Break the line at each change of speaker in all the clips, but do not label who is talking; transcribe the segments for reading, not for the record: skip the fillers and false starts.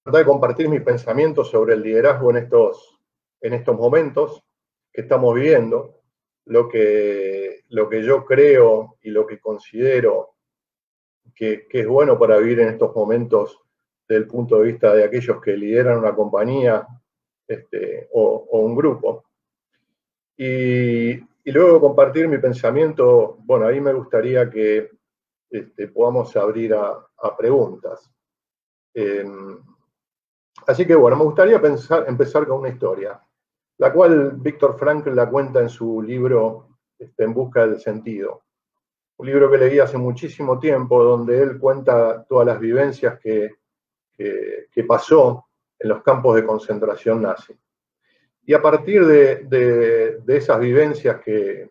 tratar de compartir mis pensamientos sobre el liderazgo en estos momentos que estamos viviendo, lo que yo creo y lo que considero que es bueno para vivir en estos momentos desde el punto de vista de aquellos que lideran una compañía o un grupo. Y luego compartir mi pensamiento, bueno, ahí me gustaría que podamos abrir a preguntas. Así que bueno, me gustaría empezar con una historia, la cual Viktor Frankl la cuenta en su libro En busca del sentido. Un libro que leí hace muchísimo tiempo, donde él cuenta todas las vivencias que pasó en los campos de concentración nazi. Y a partir de esas vivencias que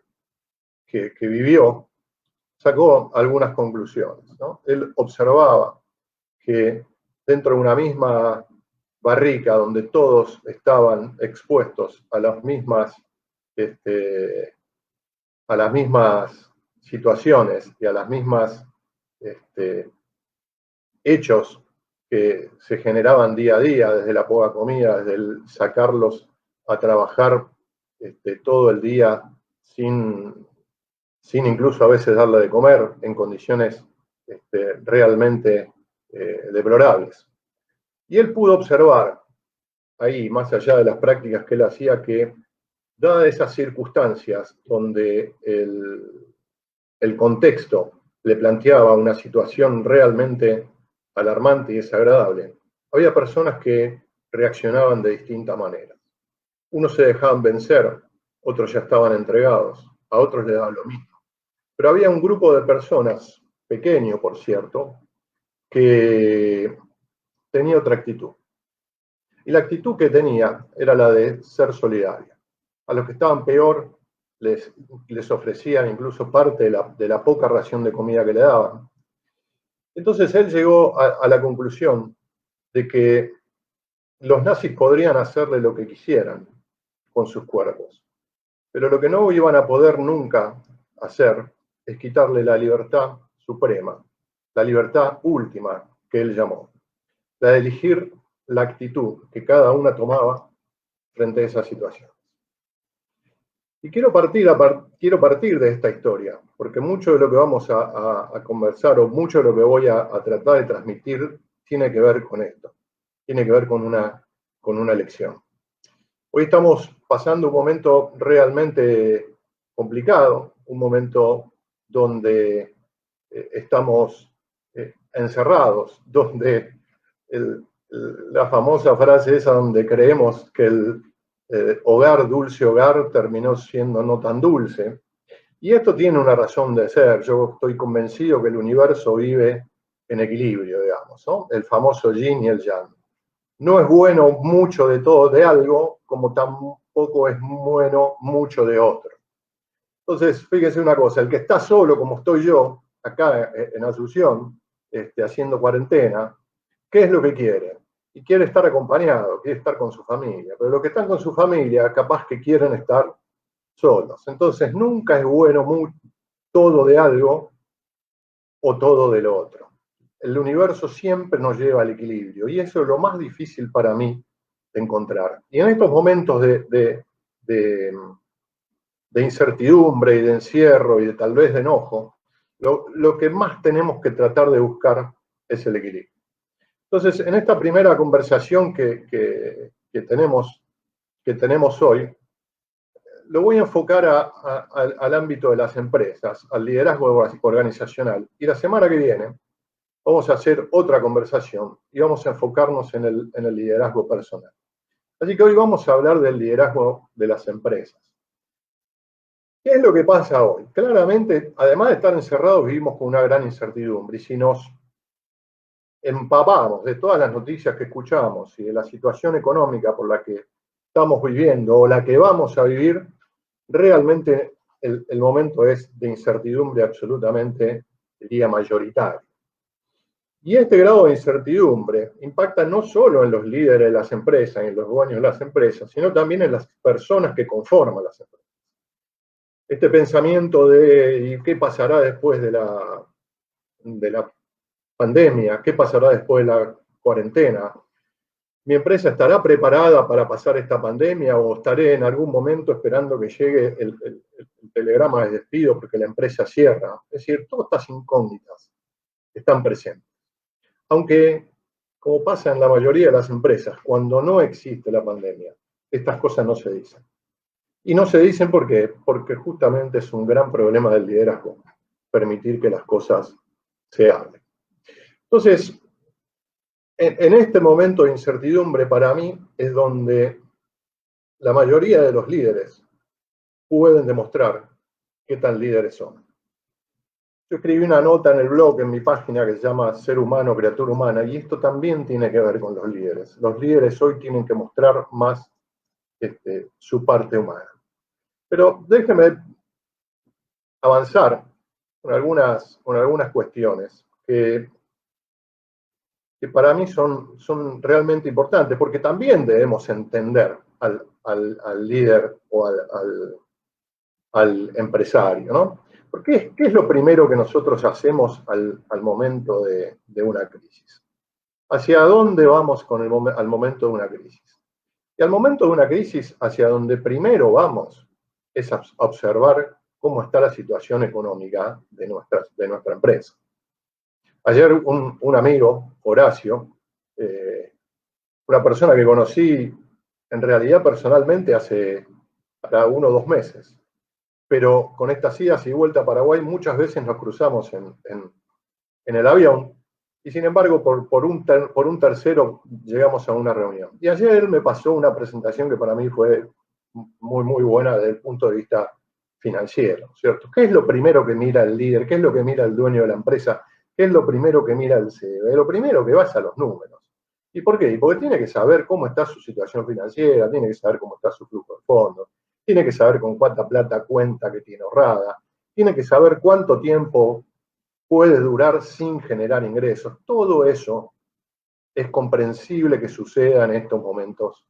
vivió, sacó algunas conclusiones, ¿no? Él observaba que dentro de una misma barrica donde todos estaban expuestos a las mismas situaciones y a las mismas hechos que se generaban día a día, desde la poca comida, desde el sacarlos a trabajar todo el día sin incluso a veces darle de comer en condiciones realmente deplorables. Y él pudo observar ahí, más allá de las prácticas que él hacía, que dadas esas circunstancias donde el contexto le planteaba una situación realmente alarmante y desagradable, había personas que reaccionaban de distintas maneras. Unos se dejaban vencer, otros ya estaban entregados, a otros les daba lo mismo. Pero había un grupo de personas, pequeño por cierto, que tenía otra actitud. Y la actitud que tenía era la de ser solidaria. A los que estaban peor les ofrecían incluso parte de la poca ración de comida que le daban. Entonces él llegó a la conclusión de que los nazis podrían hacerle lo que quisieran con sus cuerpos, pero lo que no iban a poder nunca hacer es quitarle la libertad suprema, la libertad última que él llamó, la de elegir la actitud que cada una tomaba frente a esa situación. Y quiero partir de esta historia, porque mucho de lo que vamos a conversar o mucho de lo que voy a tratar de transmitir tiene que ver con esto, tiene que ver con una lección. Hoy estamos pasando un momento realmente complicado, un momento donde estamos encerrados, donde la famosa frase esa donde creemos que el hogar, dulce hogar, terminó siendo no tan dulce. Y esto tiene una razón de ser. Yo estoy convencido que el universo vive en equilibrio, digamos, ¿no? El famoso yin y el yang. No es bueno mucho de todo de algo, como tampoco es bueno mucho de otro. Entonces, fíjense una cosa, el que está solo, como estoy yo, acá en Asunción, haciendo cuarentena, ¿qué es lo que quiere? Y quiere estar acompañado, quiere estar con su familia. Pero los que están con su familia, capaz que quieren estar solos. Entonces, nunca es bueno todo de algo o todo del otro. El universo siempre nos lleva al equilibrio y eso es lo más difícil para mí de encontrar. Y en estos momentos de incertidumbre y de encierro y de tal vez de enojo, lo que más tenemos que tratar de buscar es el equilibrio. Entonces, en esta primera conversación que tenemos hoy, lo voy a enfocar al ámbito de las empresas, al liderazgo organizacional. Y la semana que viene vamos a hacer otra conversación y vamos a enfocarnos en el liderazgo personal. Así que hoy vamos a hablar del liderazgo de las empresas. ¿Qué es lo que pasa hoy? Claramente, además de estar encerrados, vivimos con una gran incertidumbre. Y si nos empapamos de todas las noticias que escuchamos y de la situación económica por la que estamos viviendo o la que vamos a vivir, realmente el momento es de incertidumbre absolutamente, diría, mayoritario. Y este grado de incertidumbre impacta no solo en los líderes de las empresas, en los dueños de las empresas, sino también en las personas que conforman las empresas. Este pensamiento de ¿qué pasará después de la pandemia? ¿Qué pasará después de la cuarentena? ¿Mi empresa estará preparada para pasar esta pandemia o estaré en algún momento esperando que llegue el telegrama de despido porque la empresa cierra? Es decir, todas estas incógnitas están presentes. Aunque, como pasa en la mayoría de las empresas, cuando no existe la pandemia, estas cosas no se dicen. Y no se dicen porque justamente es un gran problema del liderazgo, permitir que las cosas se hablen. Entonces, en este momento de incertidumbre para mí es donde la mayoría de los líderes pueden demostrar qué tan líderes son. Yo escribí una nota en el blog, en mi página, que se llama Ser humano, criatura humana, y esto también tiene que ver con los líderes. Los líderes hoy tienen que mostrar más su parte humana. Pero déjeme avanzar con algunas cuestiones que para mí son realmente importantes, porque también debemos entender al líder o al empresario, ¿no? Porque ¿qué es lo primero que nosotros hacemos al momento de una crisis? ¿Hacia dónde vamos al momento de una crisis? Y al momento de una crisis, hacia donde primero vamos es a observar cómo está la situación económica de nuestra empresa. Ayer un amigo, Horacio, una persona que conocí en realidad personalmente hace 1 o 2 meses, pero con estas idas y vueltas a Paraguay muchas veces nos cruzamos en el avión y sin embargo por un tercero llegamos a una reunión. Y ayer él me pasó una presentación que para mí fue muy, muy buena desde el punto de vista financiero, ¿cierto? ¿Qué es lo primero que mira el líder? ¿Qué es lo que mira el dueño de la empresa? ¿Qué es lo primero que mira el CEO? Lo primero que va es a los números. ¿Y por qué? Porque tiene que saber cómo está su situación financiera, tiene que saber cómo está su flujo de fondos, tiene que saber con cuánta plata cuenta que tiene ahorrada, tiene que saber cuánto tiempo puede durar sin generar ingresos. Todo eso es comprensible que suceda en estos momentos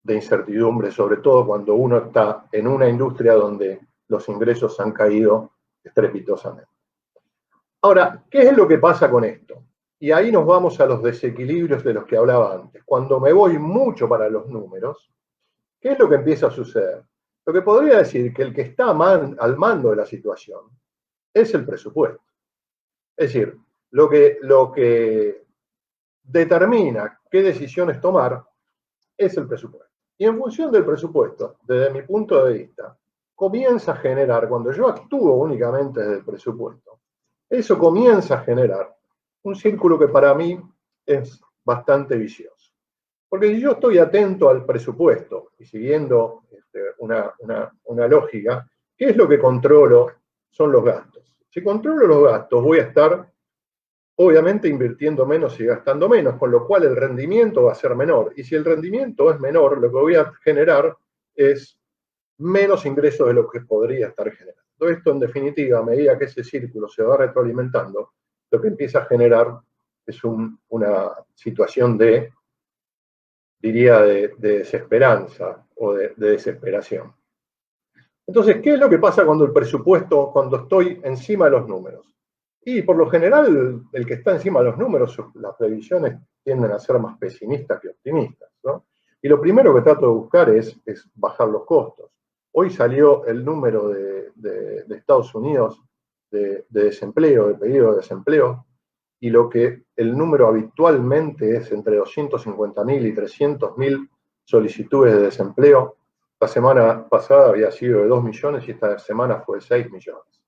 de incertidumbre, sobre todo cuando uno está en una industria donde los ingresos han caído estrepitosamente. Ahora, ¿qué es lo que pasa con esto? Y ahí nos vamos a los desequilibrios de los que hablaba antes. Cuando me voy mucho para los números, ¿qué es lo que empieza a suceder? Lo que podría decir que el que está al mando de la situación es el presupuesto. Es decir, lo que determina qué decisiones tomar es el presupuesto. Y en función del presupuesto, desde mi punto de vista, comienza a generar, cuando yo actúo únicamente desde el presupuesto, eso comienza a generar un círculo que para mí es bastante vicioso. Porque si yo estoy atento al presupuesto y siguiendo una lógica, ¿qué es lo que controlo? Son los gastos. Si controlo los gastos, voy a estar obviamente invirtiendo menos y gastando menos, con lo cual el rendimiento va a ser menor. Y si el rendimiento es menor, lo que voy a generar es menos ingresos de lo que podría estar generando. Todo esto, en definitiva, a medida que ese círculo se va retroalimentando, lo que empieza a generar es una situación diría, de desesperanza o de desesperación. Entonces, ¿qué es lo que pasa cuando cuando estoy encima de los números? Y por lo general, el que está encima de los números, las previsiones tienden a ser más pesimistas que optimistas, ¿no? Y lo primero que trato de buscar es bajar los costos. Hoy salió el número de Estados Unidos de desempleo, de pedido de desempleo, y el número habitualmente es entre 250.000 y 300.000 solicitudes de desempleo. La semana pasada había sido de 2 millones y esta semana fue de 6 millones.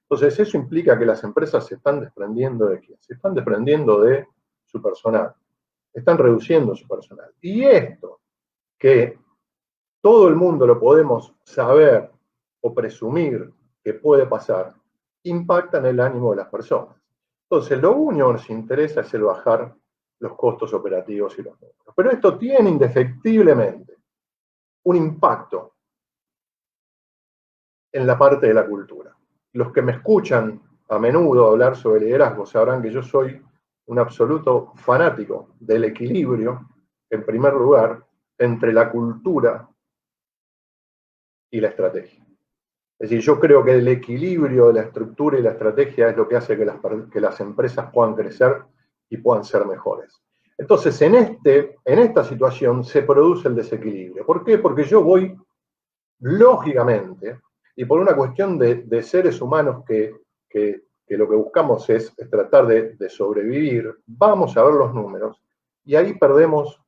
Entonces, eso implica que las empresas se están desprendiendo ¿de quién? Se están desprendiendo de su personal. Están reduciendo su personal. Y esto, que todo el mundo lo podemos saber o presumir que puede pasar, impacta en el ánimo de las personas. Entonces, lo único que nos interesa es el bajar los costos operativos y los números. Pero esto tiene indefectiblemente un impacto en la parte de la cultura. Los que me escuchan a menudo hablar sobre liderazgo sabrán que yo soy un absoluto fanático del equilibrio, en primer lugar, entre la cultura y la estrategia. Es decir, yo creo que el equilibrio de la estructura y la estrategia es lo que hace que las empresas puedan crecer y puedan ser mejores. Entonces, en esta situación se produce el desequilibrio. ¿Por qué? Porque yo voy, lógicamente, y por una cuestión de seres humanos que lo que buscamos es tratar de sobrevivir, vamos a ver los números y ahí perdemos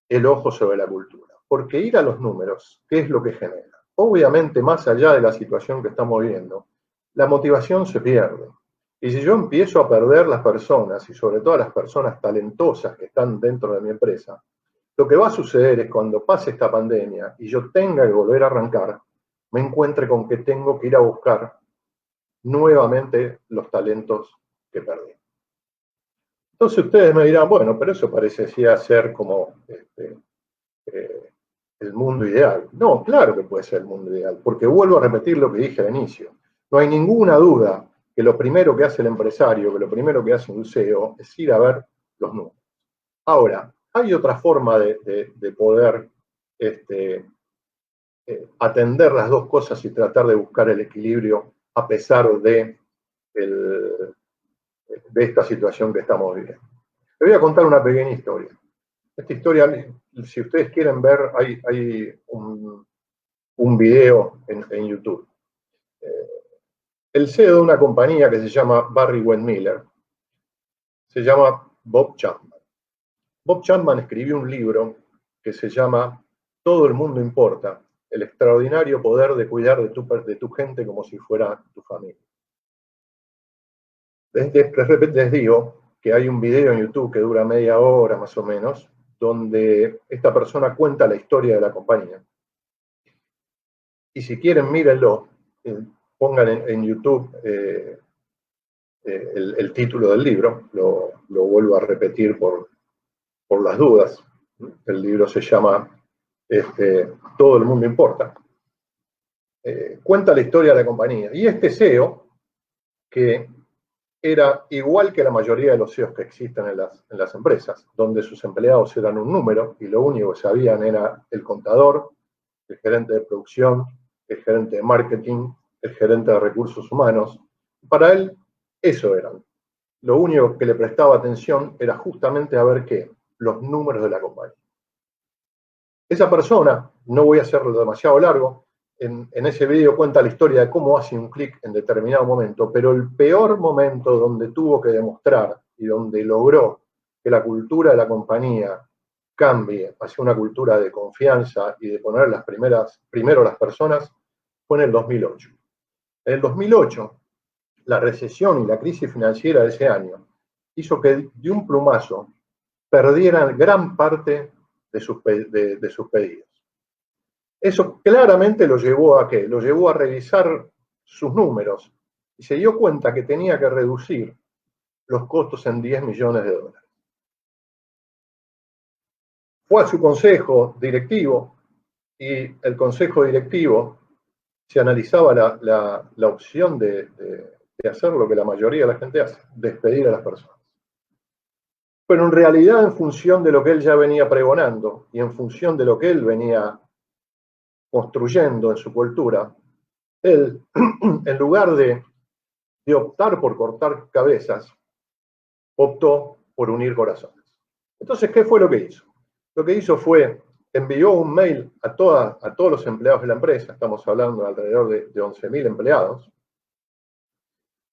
el ojo sobre la cultura. Porque ir a los números, ¿qué es lo que genera? Obviamente, más allá de la situación que estamos viviendo, la motivación se pierde. Y si yo empiezo a perder las personas, y sobre todo las personas talentosas que están dentro de mi empresa, lo que va a suceder es cuando pase esta pandemia y yo tenga que volver a arrancar, me encuentre con que tengo que ir a buscar nuevamente los talentos que perdí. Entonces ustedes me dirán, bueno, pero eso parecía ser como el mundo ideal. No, claro que puede ser el mundo ideal, porque vuelvo a repetir lo que dije al inicio. No hay ninguna duda que lo primero que hace el empresario, que lo primero que hace un CEO es ir a ver los números. Ahora, hay otra forma de poder atender las dos cosas y tratar de buscar el equilibrio a pesar de esta situación que estamos viviendo. Les voy a contar una pequeña historia. Esta historia, si ustedes quieren ver, hay un video en YouTube. El CEO de una compañía que se llama Barry Wendmiller se llama Bob Chapman. Bob Chapman escribió un libro que se llama Todo el mundo importa, el extraordinario poder de cuidar de tu gente como si fuera tu familia. Les digo que hay un video en YouTube que dura media hora más o menos, donde esta persona cuenta la historia de la compañía. Y si quieren, mírenlo, pongan en YouTube el título del libro, lo vuelvo a repetir por las dudas. El libro se llama Todo el mundo importa. Cuenta la historia de la compañía. Y este CEO, que era igual que la mayoría de los CEOs que existen en las empresas, donde sus empleados eran un número y lo único que sabían era el contador, el gerente de producción, el gerente de marketing, el gerente de recursos humanos. Para él, eso eran. Lo único que le prestaba atención era justamente a ver qué, los números de la compañía. Esa persona, no voy a hacerlo demasiado largo, en ese video cuenta la historia de cómo hace un clic en determinado momento, pero el peor momento donde tuvo que demostrar y donde logró que la cultura de la compañía cambie hacia una cultura de confianza y de poner primero las personas fue en el 2008. En el 2008, la recesión y la crisis financiera de ese año hizo que de un plumazo perdieran gran parte de sus pedidos. Eso claramente lo llevó a ¿qué? Lo llevó a revisar sus números y se dio cuenta que tenía que reducir los costos en $10 millones. Fue a su consejo directivo y el consejo directivo se analizaba la opción de hacer lo que la mayoría de la gente hace, despedir a las personas. Pero en realidad, en función de lo que él ya venía pregonando y en función de lo que él venía construyendo en su cultura, él, en lugar de optar por cortar cabezas, optó por unir corazones. Entonces, ¿qué fue lo que hizo? Lo que hizo fue, envió un mail a todos los empleados de la empresa, estamos hablando de alrededor de 11.000 empleados,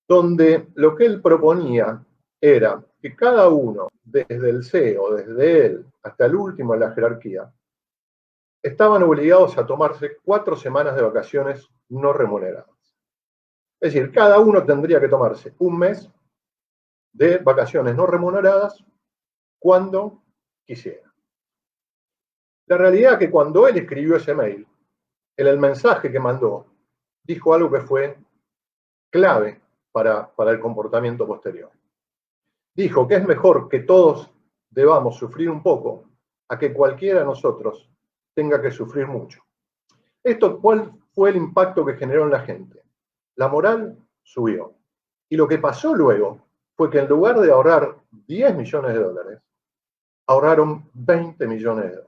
donde lo que él proponía era que cada uno, desde el CEO, desde él hasta el último en la jerarquía, estaban obligados a tomarse 4 semanas de vacaciones no remuneradas. Es decir, cada uno tendría que tomarse un mes de vacaciones no remuneradas cuando quisiera. La realidad es que cuando él escribió ese mail, en el mensaje que mandó, dijo algo que fue clave para el comportamiento posterior. Dijo que es mejor que todos debamos sufrir un poco a que cualquiera de nosotros tenga que sufrir mucho. ¿Cuál fue el impacto que generó en la gente? La moral subió. Y lo que pasó luego fue que en lugar de ahorrar $10 millones, ahorraron $20 millones.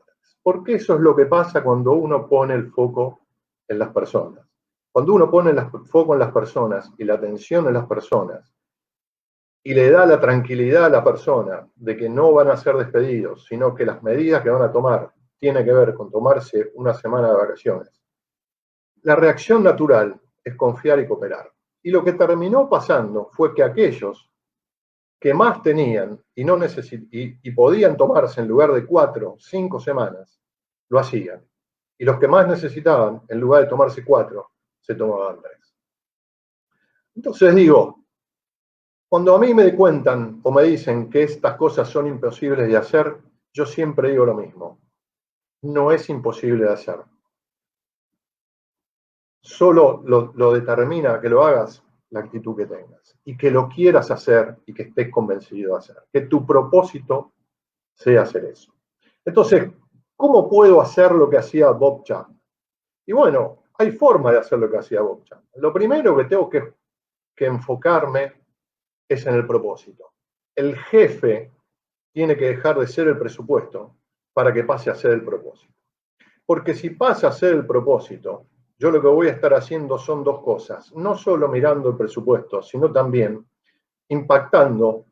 Porque eso es lo que pasa cuando uno pone el foco en las personas. Cuando uno pone el foco en las personas y la atención en las personas, y le da la tranquilidad a la persona de que no van a ser despedidos, sino que las medidas que van a tomar tienen que ver con tomarse una semana de vacaciones, la reacción natural es confiar y cooperar. Y lo que terminó pasando fue que aquellos que más tenían y podían tomarse en lugar de 4, 5 semanas, lo hacían. Y los que más necesitaban, en lugar de tomarse 4, se tomaban 3. Entonces digo, cuando a mí me cuentan o me dicen que estas cosas son imposibles de hacer, yo siempre digo lo mismo. No es imposible de hacer. Solo lo determina que lo hagas la actitud que tengas y que lo quieras hacer y que estés convencido de hacer. Que tu propósito sea hacer eso. Entonces, ¿cómo puedo hacer lo que hacía Bob Chapman? Y bueno, hay forma de hacer lo que hacía Bob Chapman. Lo primero que tengo que enfocarme es en el propósito. El jefe tiene que dejar de ser el presupuesto para que pase a ser el propósito. Porque si pasa a ser el propósito, yo lo que voy a estar haciendo son dos cosas. No solo mirando el presupuesto, sino también impactando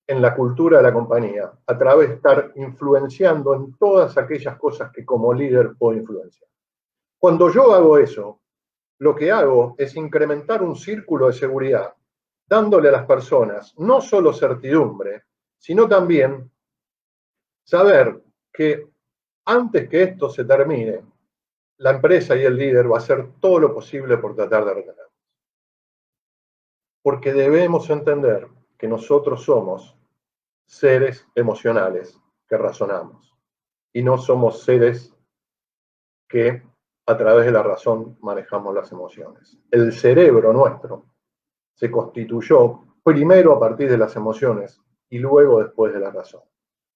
en la cultura de la compañía a través de estar influenciando en todas aquellas cosas que como líder puedo influenciar. Cuando yo hago eso, lo que hago es incrementar un círculo de seguridad, dándole a las personas no solo certidumbre, sino también saber que antes que esto se termine, la empresa y el líder va a hacer todo lo posible por tratar de retenerlos. Porque debemos entender que nosotros somos seres emocionales que razonamos y no somos seres que a través de la razón manejamos las emociones. El cerebro nuestro se constituyó primero a partir de las emociones y luego después de la razón.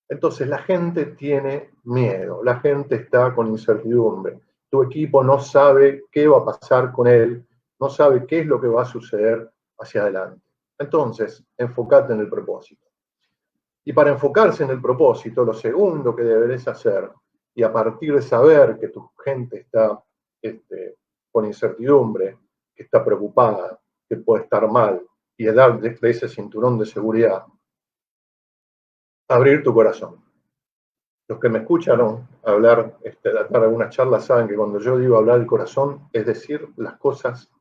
Entonces la gente tiene miedo, la gente está con incertidumbre, tu equipo no sabe qué va a pasar con él, no sabe qué es lo que va a suceder hacia adelante. Entonces, enfócate en el propósito. Y para enfocarse en el propósito, lo segundo que deberás hacer, y a partir de saber que tu gente está con incertidumbre, que está preocupada, que puede estar mal, y dar de ese cinturón de seguridad, abrir tu corazón. Los que me escucharon hablar, dar algunas charlas, saben que cuando yo digo hablar del corazón, es decir las cosas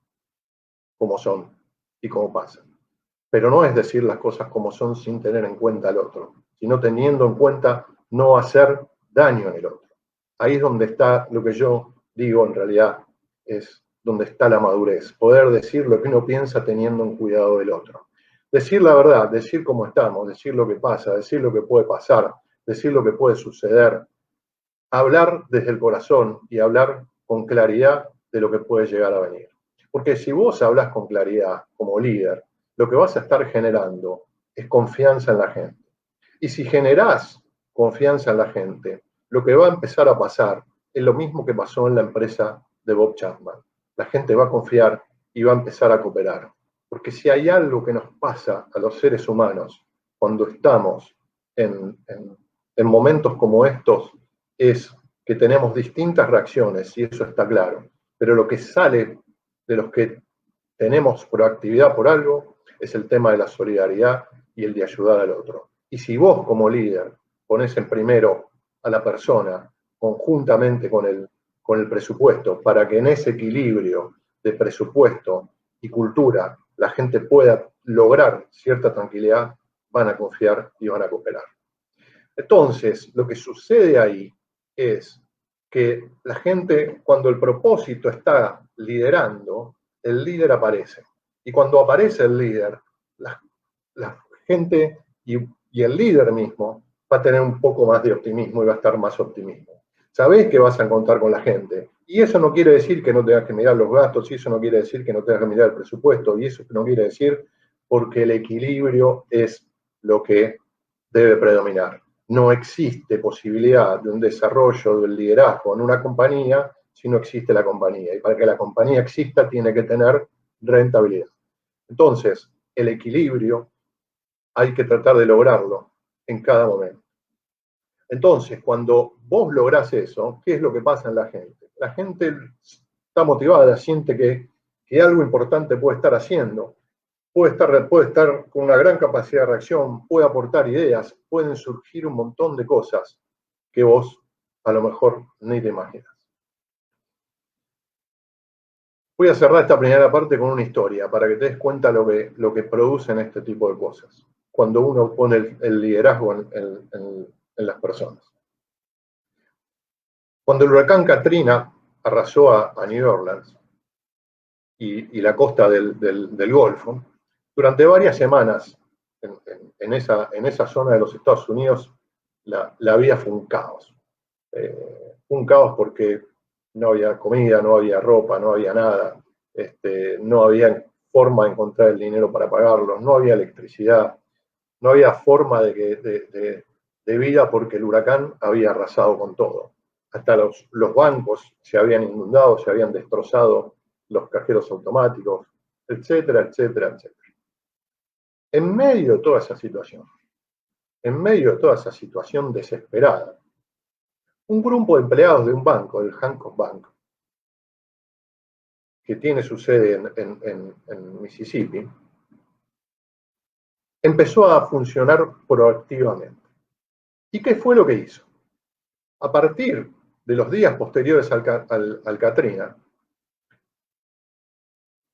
como son y como pasan. Pero no es decir las cosas como son sin tener en cuenta al otro, sino teniendo en cuenta no hacer daño en el otro. Ahí es donde está lo que yo digo, en realidad, es donde está la madurez. Poder decir lo que uno piensa teniendo en cuidado del otro. Decir la verdad, decir cómo estamos, decir lo que pasa, decir lo que puede pasar, decir lo que puede suceder. Hablar desde el corazón y hablar con claridad de lo que puede llegar a venir. Porque si vos hablas con claridad como líder, lo que vas a estar generando es confianza en la gente. Y si generás confianza en la gente, lo que va a empezar a pasar es lo mismo que pasó en la empresa de Bob Chapman. La gente va a confiar y va a empezar a cooperar. Porque si hay algo que nos pasa a los seres humanos cuando estamos en momentos como estos, es que tenemos distintas reacciones, y eso está claro. Pero lo que sale de los que tenemos proactividad por algo es el tema de la solidaridad y el de ayudar al otro. Y si vos como líder pones en primero a la persona conjuntamente con el presupuesto para que en ese equilibrio de presupuesto y cultura la gente pueda lograr cierta tranquilidad, van a confiar y van a cooperar. Entonces, lo que sucede ahí es que la gente, cuando el propósito está liderando, el líder aparece. Y cuando aparece el líder, la gente y el líder mismo va a tener un poco más de optimismo y va a estar más optimismo. Sabés que vas a contar con la gente. Y eso no quiere decir que no tengas que mirar los gastos, y eso no quiere decir que no tengas que mirar el presupuesto, y eso no quiere decir porque el equilibrio es lo que debe predominar. No existe posibilidad de un desarrollo del liderazgo en una compañía si no existe la compañía. Y para que la compañía exista tiene que tener rentabilidad. Entonces, el equilibrio hay que tratar de lograrlo en cada momento. Entonces, cuando vos lográs eso, ¿qué es lo que pasa en la gente? La gente está motivada, siente que algo importante puede estar haciendo puede estar con una gran capacidad de reacción, puede aportar ideas, pueden surgir un montón de cosas que vos a lo mejor ni te imaginas. Voy a cerrar esta primera parte con una historia para que te des cuenta lo que producen este tipo de cosas, cuando uno pone el liderazgo en las personas. Cuando el huracán Katrina arrasó a New Orleans y la costa del Golfo, durante varias semanas en esa zona de los Estados Unidos la vida fue un caos. Un caos porque no había comida, no había ropa, no había nada, no había forma de encontrar el dinero para pagarlos, no había electricidad, no había forma de vida porque el huracán había arrasado con todo. Hasta los bancos se habían inundado, se habían destrozado los cajeros automáticos, etcétera, etcétera, etcétera. En medio de toda esa situación desesperada, un grupo de empleados de un banco, el Hancock Bank, que tiene su sede en Mississippi, empezó a funcionar proactivamente. ¿Y qué fue lo que hizo? A partir de los días posteriores al Katrina,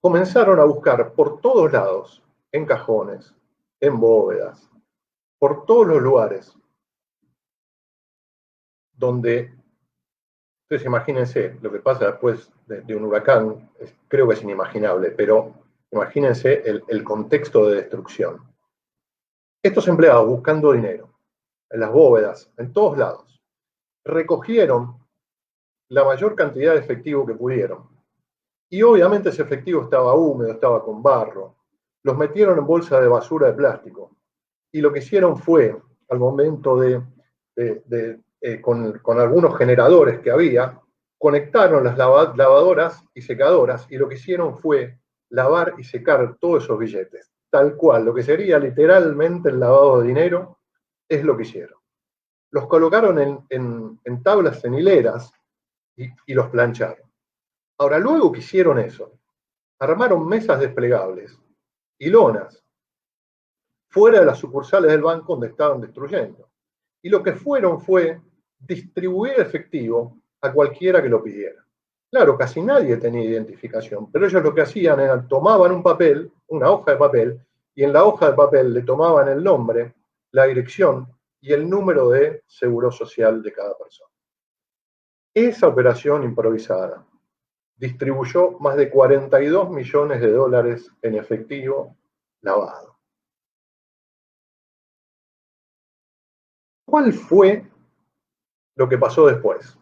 comenzaron a buscar por todos lados, en cajones, en bóvedas, por todos los lugares donde, entonces imagínense, lo que pasa después de un huracán, creo que es inimaginable, pero imagínense el contexto de destrucción. Estos empleados buscando dinero, en las bóvedas, en todos lados, recogieron la mayor cantidad de efectivo que pudieron. Y obviamente ese efectivo estaba húmedo, estaba con barro. Los metieron en bolsa de basura de plástico. Y lo que hicieron fue, al momento con algunos generadores que había, conectaron las lavadoras y secadoras y lo que hicieron fue lavar y secar todos esos billetes. Tal cual, lo que sería literalmente el lavado de dinero, es lo que hicieron. Los colocaron en tablas, en hileras, y los plancharon. Ahora, luego que hicieron eso, armaron mesas desplegables y lonas fuera de las sucursales del banco donde estaban destruyendo. Y lo que fueron fue distribuir efectivo a cualquiera que lo pidiera. Claro, casi nadie tenía identificación, pero ellos lo que hacían era tomaban un papel, una hoja de papel, y en la hoja de papel le tomaban el nombre, la dirección y el número de seguro social de cada persona. Esa operación improvisada distribuyó más de 42 millones de dólares en efectivo lavado. ¿Cuál fue lo que pasó después?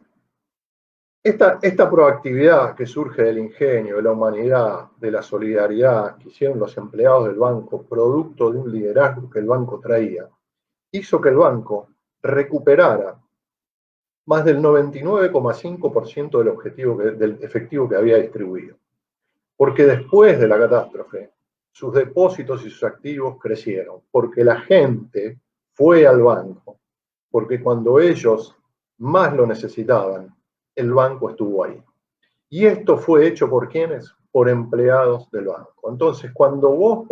Esta proactividad que surge del ingenio, de la humanidad, de la solidaridad que hicieron los empleados del banco, producto de un liderazgo que el banco traía, hizo que el banco recuperara más del 99,5% del efectivo que había distribuido. Porque después de la catástrofe, sus depósitos y sus activos crecieron, porque la gente fue al banco, porque cuando ellos más lo necesitaban, el banco estuvo ahí. Y esto fue hecho por ¿quiénes? Por empleados del banco. Entonces, cuando vos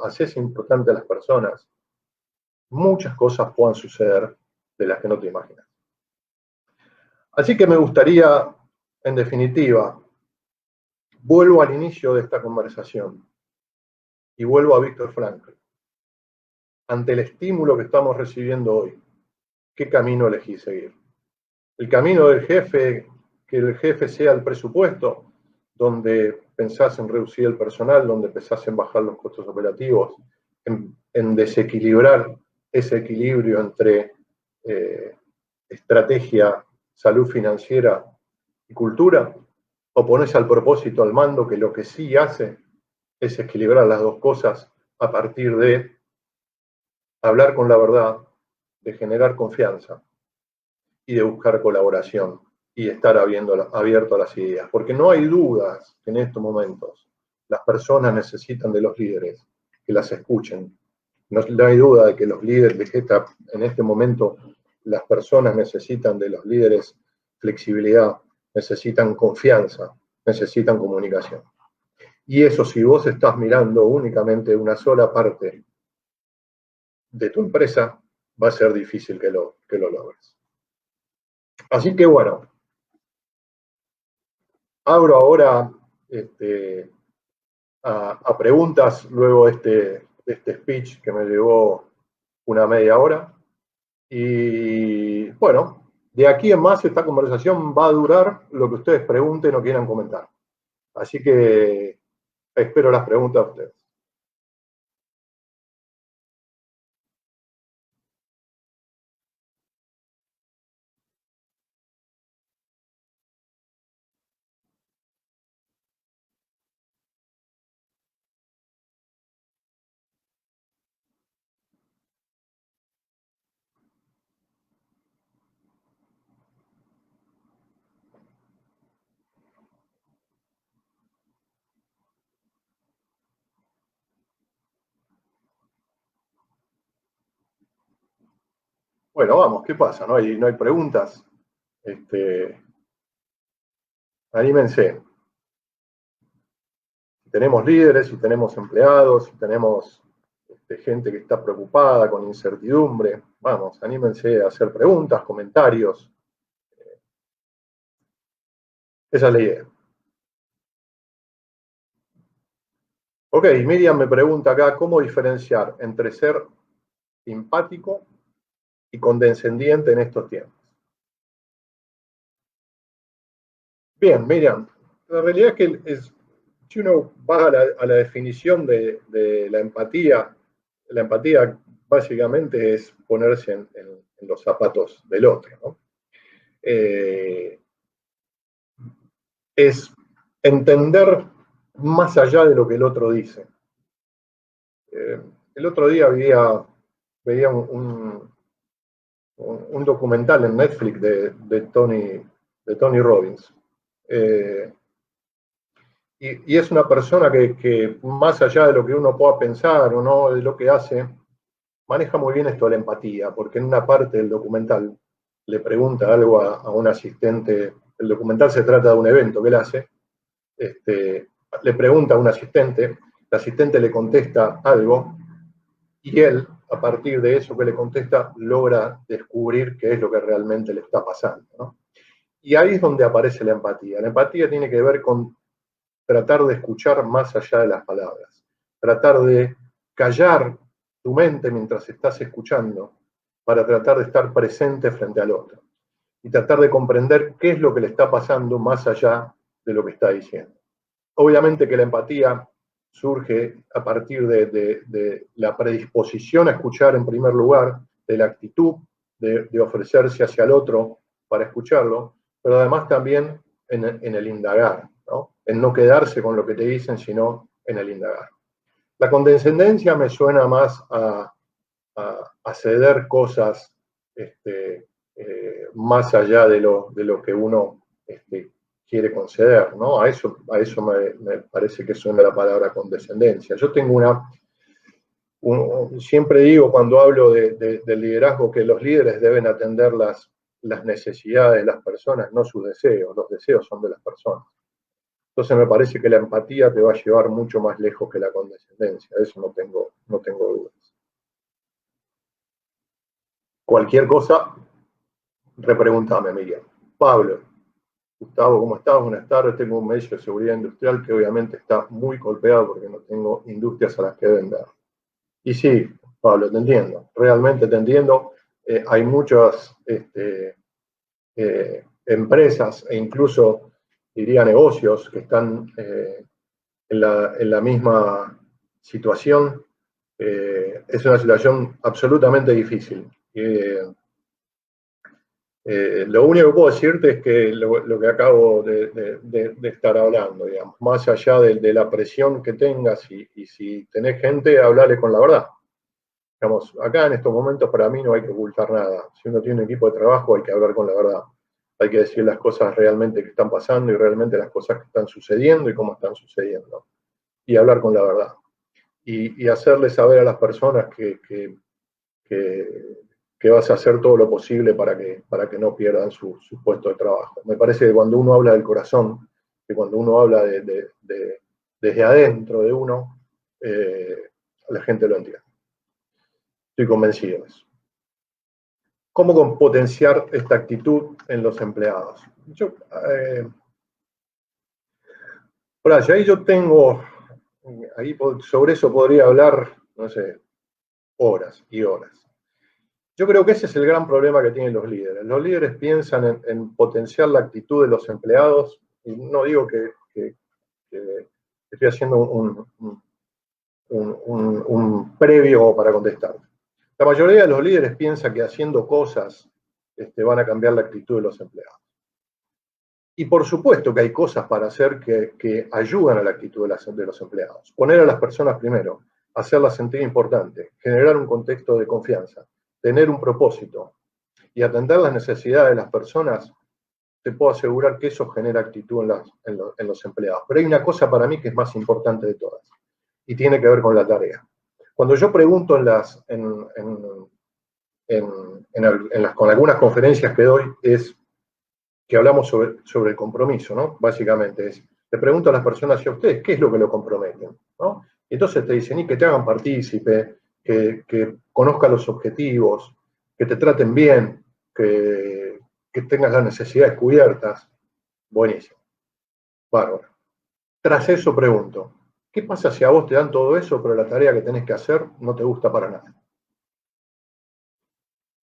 haces importante a las personas, muchas cosas puedan suceder de las que no te imaginas. Así que me gustaría, en definitiva, vuelvo al inicio de esta conversación y vuelvo a Víctor Frankl. Ante el estímulo que estamos recibiendo hoy, ¿qué camino elegí seguir? El camino del jefe, que el jefe sea el presupuesto, donde pensás en reducir el personal, donde pensás en bajar los costos operativos, en desequilibrar ese equilibrio entre estrategia, salud financiera y cultura, o pones al propósito, al mando, que lo que sí hace es equilibrar las dos cosas a partir de hablar con la verdad, de generar confianza y de buscar colaboración y estar abierto a las ideas. Porque no hay dudas que en estos momentos las personas necesitan de los líderes que las escuchen. No hay duda de que los líderes, en este momento, las personas necesitan de los líderes flexibilidad, necesitan confianza, necesitan comunicación. Y eso, si vos estás mirando únicamente una sola parte de tu empresa, va a ser difícil que lo logres. Así que bueno, abro ahora a preguntas luego de este speech que me llevó una media hora. Y bueno, de aquí en más esta conversación va a durar lo que ustedes pregunten o quieran comentar. Así que espero las preguntas de ustedes. Bueno, vamos, ¿qué pasa? ¿No hay preguntas? Anímense. Si tenemos líderes, si tenemos empleados, si tenemos gente que está preocupada, con incertidumbre, vamos, anímense a hacer preguntas, comentarios. Esa es la idea. Ok, Miriam me pregunta acá, ¿cómo diferenciar entre ser simpático y condescendiente en estos tiempos? Bien, Miriam, la realidad es que si uno va a la definición de la empatía básicamente es ponerse en los zapatos del otro, ¿no? Es entender más allá de lo que el otro dice. El otro día veía un documental en Netflix de Tony Robbins. Y es una persona que más allá de lo que uno pueda pensar o no, de lo que hace, maneja muy bien esto de la empatía, porque en una parte del documental le pregunta algo a un asistente, el documental se trata de un evento que él hace, le pregunta a un asistente, el asistente le contesta algo, y él, a partir de eso que le contesta, logra descubrir qué es lo que realmente le está pasando, ¿no? Y ahí es donde aparece la empatía. La empatía tiene que ver con tratar de escuchar más allá de las palabras, tratar de callar tu mente mientras estás escuchando para tratar de estar presente frente al otro y tratar de comprender qué es lo que le está pasando más allá de lo que está diciendo. Obviamente que la empatía surge a partir de la predisposición a escuchar en primer lugar, de la actitud de ofrecerse hacia el otro para escucharlo, pero además también en el indagar, ¿no? En no quedarse con lo que te dicen, sino en el indagar. La condescendencia me suena más a ceder cosas más allá de lo que uno quiere conceder, ¿no? A eso me parece que suena la palabra condescendencia. Yo tengo siempre digo cuando hablo del liderazgo que los líderes deben atender las necesidades de las personas, no sus deseos. Los deseos son de las personas. Entonces me parece que la empatía te va a llevar mucho más lejos que la condescendencia. De eso no tengo dudas. Cualquier cosa, repregúntame, Miriam. Pablo, Gustavo, ¿cómo estás? Buenas tardes. Tengo un medio de seguridad industrial que obviamente está muy golpeado porque no tengo industrias a las que vender. Y sí, Pablo, te entiendo. Realmente te entiendo. Hay muchas empresas e incluso, diría, negocios que están en la misma situación. Es una situación absolutamente difícil. Lo único que puedo decirte es que lo que acabo de estar hablando, digamos, más allá de la presión que tengas y si tenés gente, hablale con la verdad. Digamos, acá en estos momentos para mí no hay que ocultar nada. Si uno tiene un equipo de trabajo hay que hablar con la verdad. Hay que decir las cosas realmente que están pasando y realmente las cosas que están sucediendo y cómo están sucediendo. Y hablar con la verdad. Y hacerle saber a las personas que vas a hacer todo lo posible para que no pierdan su puesto de trabajo. Me parece que cuando uno habla del corazón, que cuando uno habla de desde adentro de uno, la gente lo entiende. Estoy convencido de eso. ¿Cómo potenciar esta actitud en los empleados? Ahí yo tengo, sobre eso podría hablar, no sé, horas y horas. Yo creo que ese es el gran problema que tienen los líderes. Los líderes piensan en potenciar la actitud de los empleados, y no digo que estoy haciendo un previo para contestar. La mayoría de los líderes piensa que haciendo cosas van a cambiar la actitud de los empleados. Y por supuesto que hay cosas para hacer que ayudan a la actitud de los empleados. Poner a las personas primero, hacerlas sentir importantes, generar un contexto de confianza, tener un propósito y atender las necesidades de las personas, te puedo asegurar que eso genera actitud en los empleados. Pero hay una cosa para mí que es más importante de todas y tiene que ver con la tarea. Cuando yo pregunto con algunas conferencias que doy, es que hablamos sobre el compromiso, ¿no? Básicamente te pregunto a las personas y a ustedes, ¿qué es lo que lo comprometen? ¿No? Entonces te dicen, y que te hagan partícipe, que conozcan los objetivos, que te traten bien, que tengas las necesidades cubiertas. Buenísimo. Bárbaro. Tras eso pregunto, ¿qué pasa si a vos te dan todo eso, pero la tarea que tenés que hacer no te gusta para nada?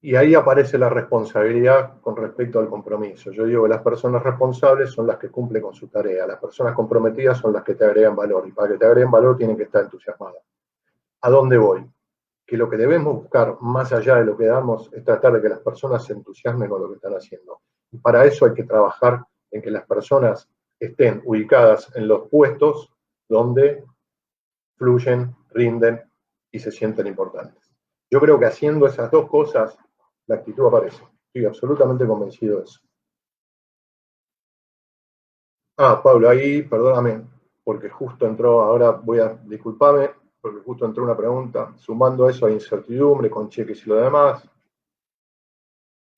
Y ahí aparece la responsabilidad con respecto al compromiso. Yo digo que las personas responsables son las que cumplen con su tarea, las personas comprometidas son las que te agregan valor, y para que te agreguen valor tienen que estar entusiasmadas. ¿A dónde voy? Que lo que debemos buscar, más allá de lo que damos, es tratar de que las personas se entusiasmen con lo que están haciendo. Y para eso hay que trabajar en que las personas estén ubicadas en los puestos donde fluyen, rinden y se sienten importantes. Yo creo que haciendo esas dos cosas, la actitud aparece. Estoy absolutamente convencido de eso. Pablo, ahí, perdóname, porque justo entró, ahora disculpame, porque justo entró una pregunta, sumando eso a incertidumbre, con cheques y lo demás,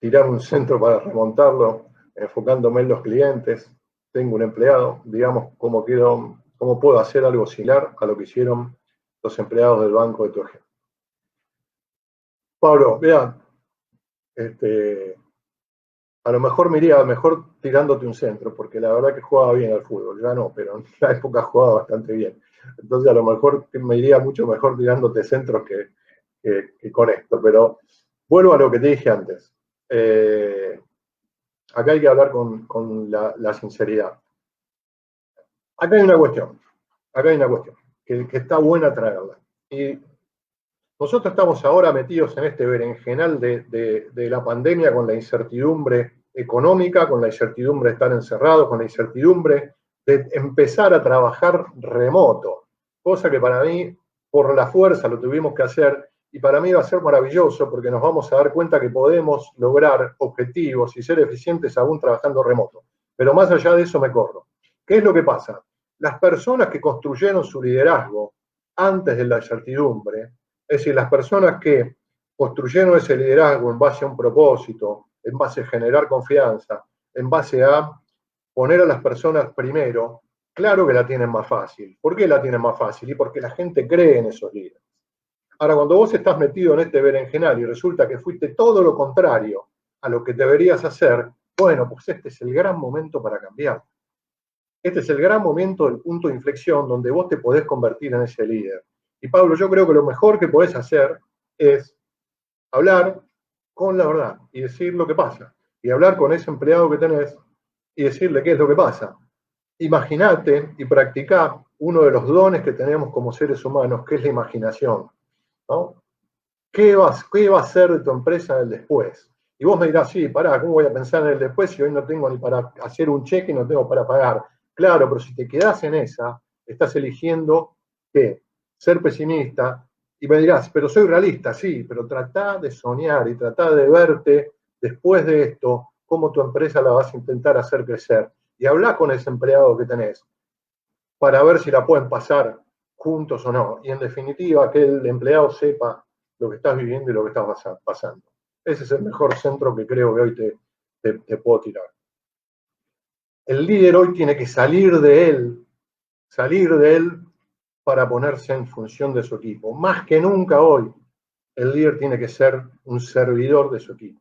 tirar un centro para remontarlo, enfocándome en los clientes, tengo un empleado, digamos, cómo puedo hacer algo similar a lo que hicieron los empleados del banco de tu ejemplo. Pablo, vean, a lo mejor me iría mejor tirándote un centro, porque la verdad que jugaba bien al fútbol, ya no, pero en la época jugaba bastante bien. Entonces a lo mejor me iría mucho mejor tirándote centros que con esto, pero vuelvo a lo que te dije antes. Acá hay que hablar con la sinceridad. Acá hay una cuestión, que está buena traerla. Y nosotros estamos ahora metidos en este berenjenal de la pandemia con la incertidumbre económica, con la incertidumbre de estar encerrados, con la incertidumbre de empezar a trabajar remoto, cosa que para mí, por la fuerza, lo tuvimos que hacer, y para mí va a ser maravilloso porque nos vamos a dar cuenta que podemos lograr objetivos y ser eficientes aún trabajando remoto. Pero más allá de eso me corro. ¿Qué es lo que pasa? Las personas que construyeron su liderazgo antes de la incertidumbre, es decir, las personas que construyeron ese liderazgo en base a un propósito, en base a generar confianza, en base a poner a las personas primero, claro que la tienen más fácil. ¿Por qué la tienen más fácil? Y porque la gente cree en esos líderes. Ahora, cuando vos estás metido en este berenjenal y resulta que fuiste todo lo contrario a lo que deberías hacer, bueno, pues este es el gran momento para cambiar. Este es el gran momento, el punto de inflexión donde vos te podés convertir en ese líder. Y Pablo, yo creo que lo mejor que podés hacer es hablar con la verdad y decir lo que pasa. Y hablar con ese empleado que tenés y decirle qué es lo que pasa. Imaginate y practicá uno de los dones que tenemos como seres humanos, que es la imaginación, ¿no? ¿Qué va a ser de tu empresa el después? Y vos me dirás, sí, pará, ¿cómo voy a pensar en el después si hoy no tengo ni para hacer un cheque y no tengo para pagar? Claro, pero si te quedás en esa, estás eligiendo ¿qué? Ser pesimista, y me dirás, pero soy realista, sí, pero tratá de soñar y tratá de verte después de esto, cómo tu empresa la vas a intentar hacer crecer. Y hablá con ese empleado que tenés para ver si la pueden pasar juntos o no. Y en definitiva, que el empleado sepa lo que estás viviendo y lo que estás pasando. Ese es el mejor centro que creo que hoy te puedo tirar. El líder hoy tiene que salir de él, salir de él para ponerse en función de su equipo. Más que nunca hoy, el líder tiene que ser un servidor de su equipo.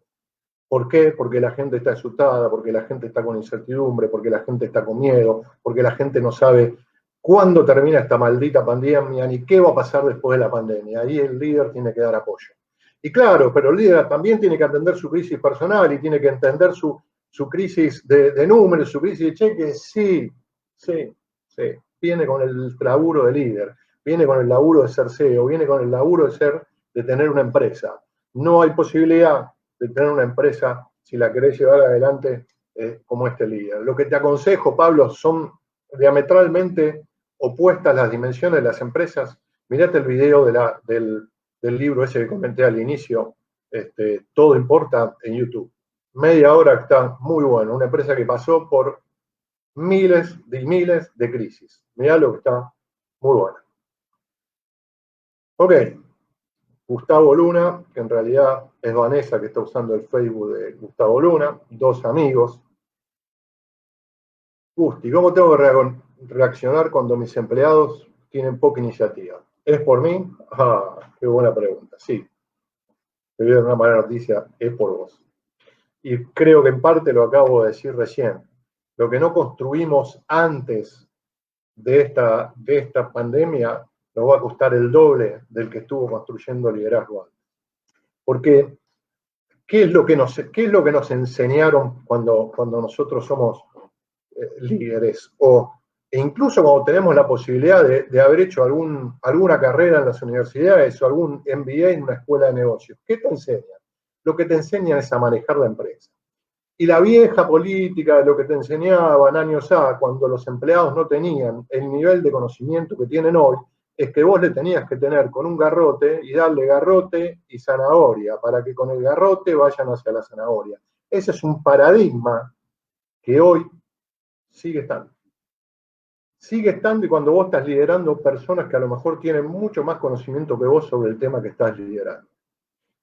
¿Por qué? Porque la gente está asustada, porque la gente está con incertidumbre, porque la gente está con miedo, porque la gente no sabe cuándo termina esta maldita pandemia ni qué va a pasar después de la pandemia. Ahí el líder tiene que dar apoyo. Y claro, pero el líder también tiene que atender su crisis personal y tiene que entender su crisis de números, su crisis de cheques. Sí. Viene con el laburo de líder, viene con el laburo de ser CEO, viene con el laburo de tener una empresa. No hay posibilidad de tener una empresa si la querés llevar adelante como este líder. Lo que te aconsejo, Pablo, son diametralmente opuestas las dimensiones de las empresas. Mirate el video del libro ese que comenté al inicio, Todo Importa, en YouTube. Media hora está muy bueno. Una empresa que pasó por miles de crisis. Mirá lo que está muy bueno. Ok. Gustavo Luna, que en realidad es Vanessa que está usando el Facebook de Gustavo Luna, dos amigos. Gusti, ¿cómo tengo que reaccionar cuando mis empleados tienen poca iniciativa? ¿Es por mí? Ah, qué buena pregunta. Sí, te voy a dar una mala noticia, es por vos. Y creo que en parte lo acabo de decir recién. Lo que no construimos antes de esta pandemia nos va a costar el doble del que estuvo construyendo liderazgo antes. Porque ¿qué es lo que nos enseñaron cuando nosotros somos líderes? E incluso cuando tenemos la posibilidad de haber hecho alguna carrera en las universidades o algún MBA en una escuela de negocios. ¿Qué te enseñan? Lo que te enseñan es a manejar la empresa. Y la vieja política de lo que te enseñaban años A, cuando los empleados no tenían el nivel de conocimiento que tienen hoy, es que vos le tenías que tener con un garrote y darle garrote y zanahoria, para que con el garrote vayan hacia la zanahoria. Ese es un paradigma que hoy sigue estando. Sigue estando, y cuando vos estás liderando personas que a lo mejor tienen mucho más conocimiento que vos sobre el tema que estás liderando.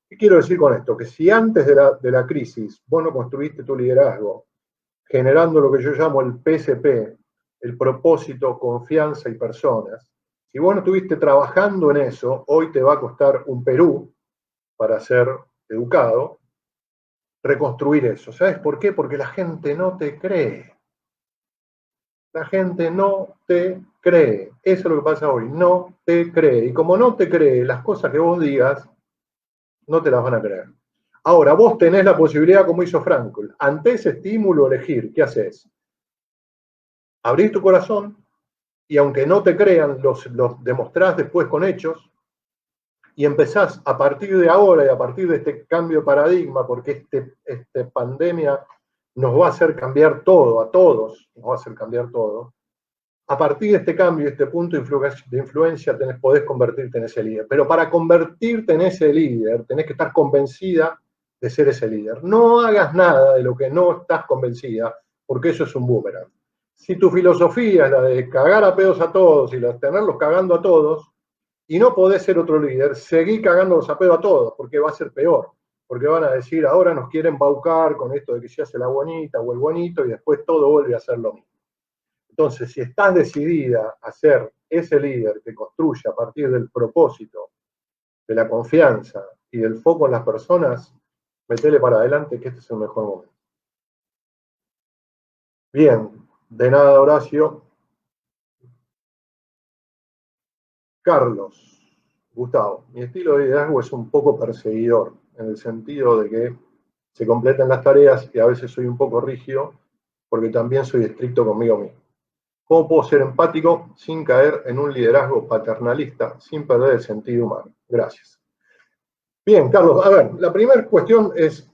¿Qué quiero decir con esto? Que si antes de la crisis vos no construiste tu liderazgo generando lo que yo llamo el PSP, el propósito, confianza y personas, si vos no estuviste trabajando en eso, hoy te va a costar un Perú, para ser educado, reconstruir eso. ¿Sabes por qué? Porque la gente no te cree. La gente no te cree. Eso es lo que pasa hoy. No te cree. Y como no te cree, las cosas que vos digas, no te las van a creer. Ahora, vos tenés la posibilidad, como hizo Frankl, ante ese estímulo elegir. ¿Qué haces? Abrís tu corazón y aunque no te crean, los demostrás después con hechos y empezás a partir de ahora y a partir de este cambio de paradigma, porque esta pandemia nos va a hacer cambiar todo, a todos nos va a hacer cambiar todo. A partir de este cambio y este punto de influencia podés convertirte en ese líder. Pero para convertirte en ese líder, tenés que estar convencida de ser ese líder. No hagas nada de lo que no estás convencida, porque eso es un boomerang. Si tu filosofía es la de cagar a pedos a todos y la de tenerlos cagando a todos, y no podés ser otro líder, seguí cagándolos a pedo a todos, porque va a ser peor. Porque van a decir, ahora nos quieren embaucar con esto de que se hace la bonita o el bonito, y después todo vuelve a ser lo mismo. Entonces, si estás decidida a ser ese líder que construye a partir del propósito, de la confianza y del foco en las personas, metele para adelante, que este es el mejor momento. Bien, de nada, Horacio. Carlos, Gustavo, mi estilo de liderazgo es un poco perseguidor, en el sentido de que se completan las tareas y a veces soy un poco rígido, porque también soy estricto conmigo mismo. ¿Cómo puedo ser empático sin caer en un liderazgo paternalista, sin perder el sentido humano? Gracias. Bien, Carlos, a ver, la primera cuestión es,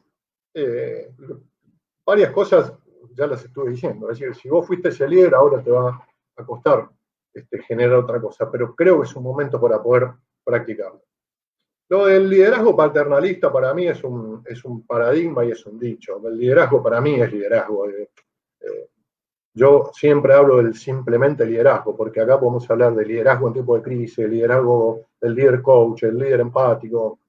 varias cosas ya las estuve diciendo, es decir, si vos fuiste ese líder, ahora te va a costar generar otra cosa, pero creo que es un momento para poder practicarlo. Lo del liderazgo paternalista para mí es un paradigma y es un dicho. El liderazgo para mí es liderazgo. Yo siempre hablo del simplemente liderazgo, porque acá podemos hablar de liderazgo en tiempo de crisis, el liderazgo del líder coach, el líder empático.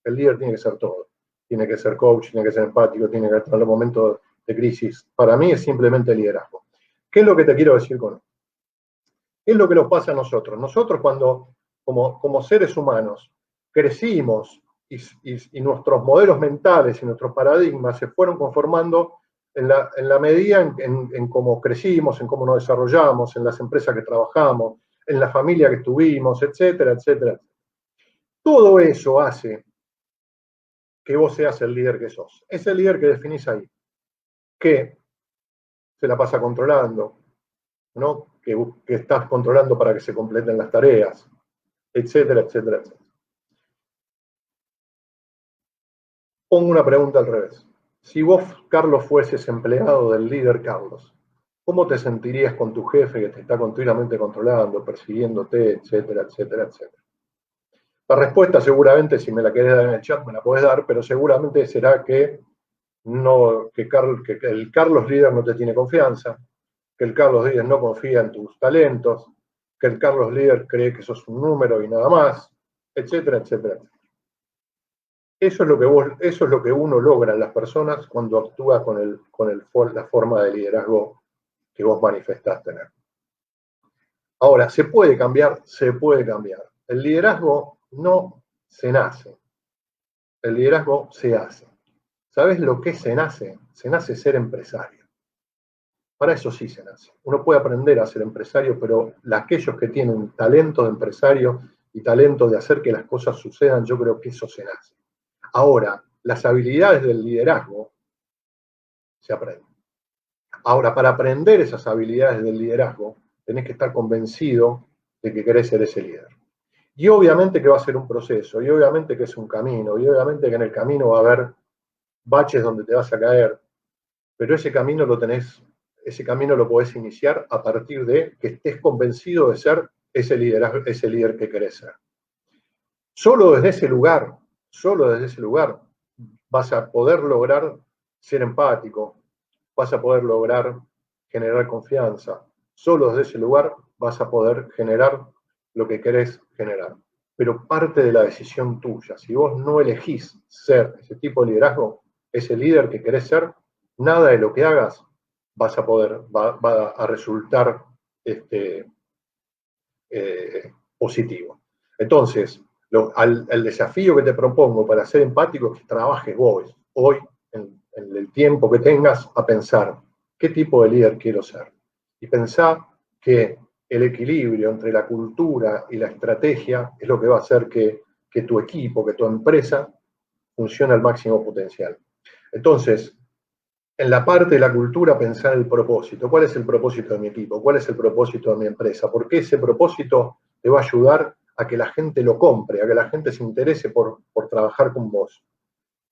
El líder tiene que ser todo. Tiene que ser coach, tiene que ser empático, tiene que estar en los momentos de crisis. Para mí es simplemente liderazgo. ¿Qué es lo que te quiero decir con esto? es lo que nos pasa a nosotros. Nosotros cuando, como seres humanos, crecimos y nuestros modelos mentales y nuestros paradigmas se fueron conformando en la medida en cómo crecimos, en cómo nos desarrollamos, en las empresas que trabajamos, en la familia que tuvimos, etcétera, etcétera. Todo eso hace que vos seas el líder que sos. Es el líder que definís ahí, que se la pasa controlando, ¿no? Que estás controlando para que se completen las tareas, etcétera, etcétera, etcétera. Pongo una pregunta al revés. Si vos, Carlos, fueses empleado del líder Carlos, ¿cómo te sentirías con tu jefe que te está continuamente controlando, persiguiéndote, etcétera, etcétera, etcétera? La respuesta seguramente, si me la querés dar en el chat, me la podés dar, pero seguramente será que, que el Carlos líder no te tiene confianza, que el Carlos líder no confía en tus talentos, que el Carlos líder cree que sos un número y nada más, etcétera, etcétera, etcétera. Eso es lo que uno logra en las personas cuando actúa con la forma de liderazgo que vos manifestás tener. Ahora, ¿se puede cambiar? Se puede cambiar. El liderazgo no se nace, el liderazgo se hace. ¿Sabes lo que se nace? Se nace ser empresario. Para eso sí se nace. Uno puede aprender a ser empresario, pero aquellos que tienen talento de empresario y talento de hacer que las cosas sucedan, yo creo que eso se nace. Ahora, las habilidades del liderazgo se aprenden. Ahora, para aprender esas habilidades del liderazgo, tenés que estar convencido de que querés ser ese líder. Y obviamente que va a ser un proceso, y obviamente que es un camino, y obviamente que en el camino va a haber baches donde te vas a caer, pero ese camino lo podés iniciar a partir de que estés convencido de ser ese líder que querés ser. Solo desde ese lugar vas a poder lograr ser empático, vas a poder lograr generar confianza. Solo desde ese lugar vas a poder generar lo que querés generar. Pero parte de la decisión tuya. Si vos no elegís ser ese tipo de liderazgo, ese líder que querés ser, nada de lo que hagas va a resultar positivo. Entonces, el desafío que te propongo para ser empático es que trabajes vos hoy, en el tiempo que tengas, a pensar qué tipo de líder quiero ser. Y pensar que el equilibrio entre la cultura y la estrategia es lo que va a hacer que tu equipo, que tu empresa funcione al máximo potencial. Entonces, en la parte de la cultura, pensar el propósito. ¿Cuál es el propósito de mi equipo? ¿Cuál es el propósito de mi empresa? Porque ese propósito te va a ayudar a que la gente lo compre, a que la gente se interese por trabajar con vos.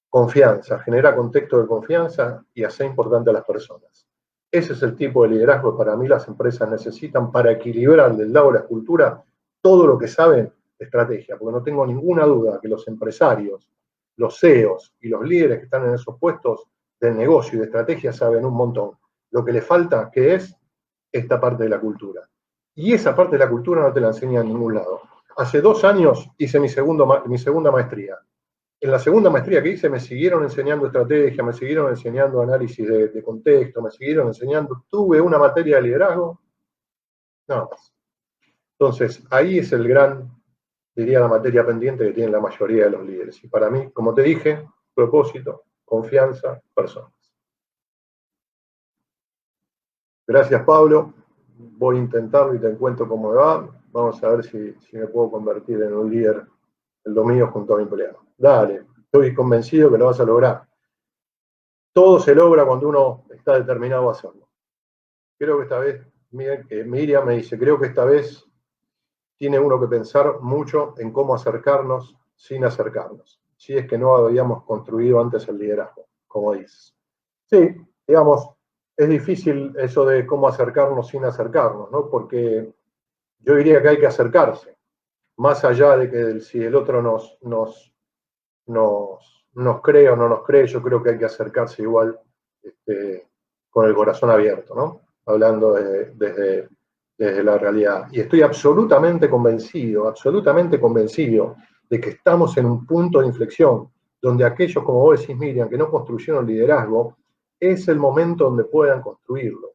Confianza, genera contexto de confianza y hacer importante a las personas. Ese es el tipo de liderazgo que para mí las empresas necesitan para equilibrar del lado de la cultura todo lo que saben de estrategia, porque no tengo ninguna duda que los empresarios, los CEOs y los líderes que están en esos puestos del negocio y de estrategia saben un montón. Lo que le falta, ¿qué es? Esta parte de la cultura. Y esa parte de la cultura no te la enseña en ningún lado. Hace 2 años hice mi segunda maestría. En la segunda maestría que hice me siguieron enseñando estrategia, me siguieron enseñando análisis de contexto, me siguieron enseñando, tuve una materia de liderazgo, nada más. Entonces, ahí es diría la materia pendiente que tienen la mayoría de los líderes. Y para mí, como te dije, propósito, confianza, personas. Gracias, Pablo. Voy a intentarlo y te cuento cómo me va. Vamos a ver si me puedo convertir en un líder el domingo junto a mi empleado. Dale, estoy convencido que lo vas a lograr. Todo se logra cuando uno está determinado a hacerlo. Creo que esta vez, Miriam me dice, creo que esta vez tiene uno que pensar mucho en cómo acercarnos sin acercarnos. Si es que no habíamos construido antes el liderazgo, como dices. Sí, digamos, es difícil eso de cómo acercarnos sin acercarnos, ¿no? Porque yo diría que hay que acercarse, más allá de que si el otro nos cree o no nos cree, yo creo que hay que acercarse igual con el corazón abierto, ¿no? Hablando desde la realidad. Y estoy absolutamente convencido de que estamos en un punto de inflexión donde aquellos, como vos decís, Miriam, que no construyeron liderazgo, es el momento donde puedan construirlo.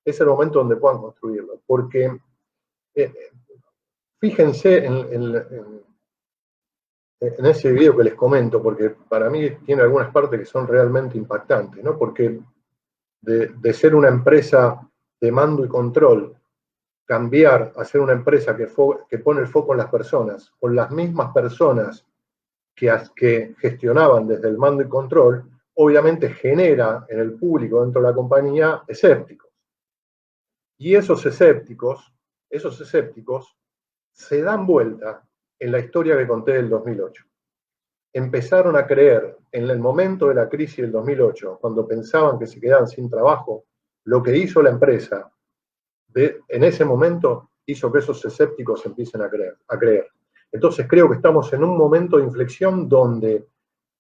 Es el momento donde puedan construirlo. Porque Fíjense en ese video que les comento, porque para mí tiene algunas partes que son realmente impactantes, ¿no? Porque de ser una empresa de mando y control, cambiar a ser una empresa que pone el foco en las personas, con las mismas personas que gestionaban desde el mando y control, obviamente genera en el público dentro de la compañía escépticos. Y esos escépticos se dan vuelta en la historia que conté del 2008. Empezaron a creer en el momento de la crisis del 2008, cuando pensaban que se quedaban sin trabajo, lo que hizo la empresa en ese momento hizo que esos escépticos empiecen a creer. Entonces creo que estamos en un momento de inflexión donde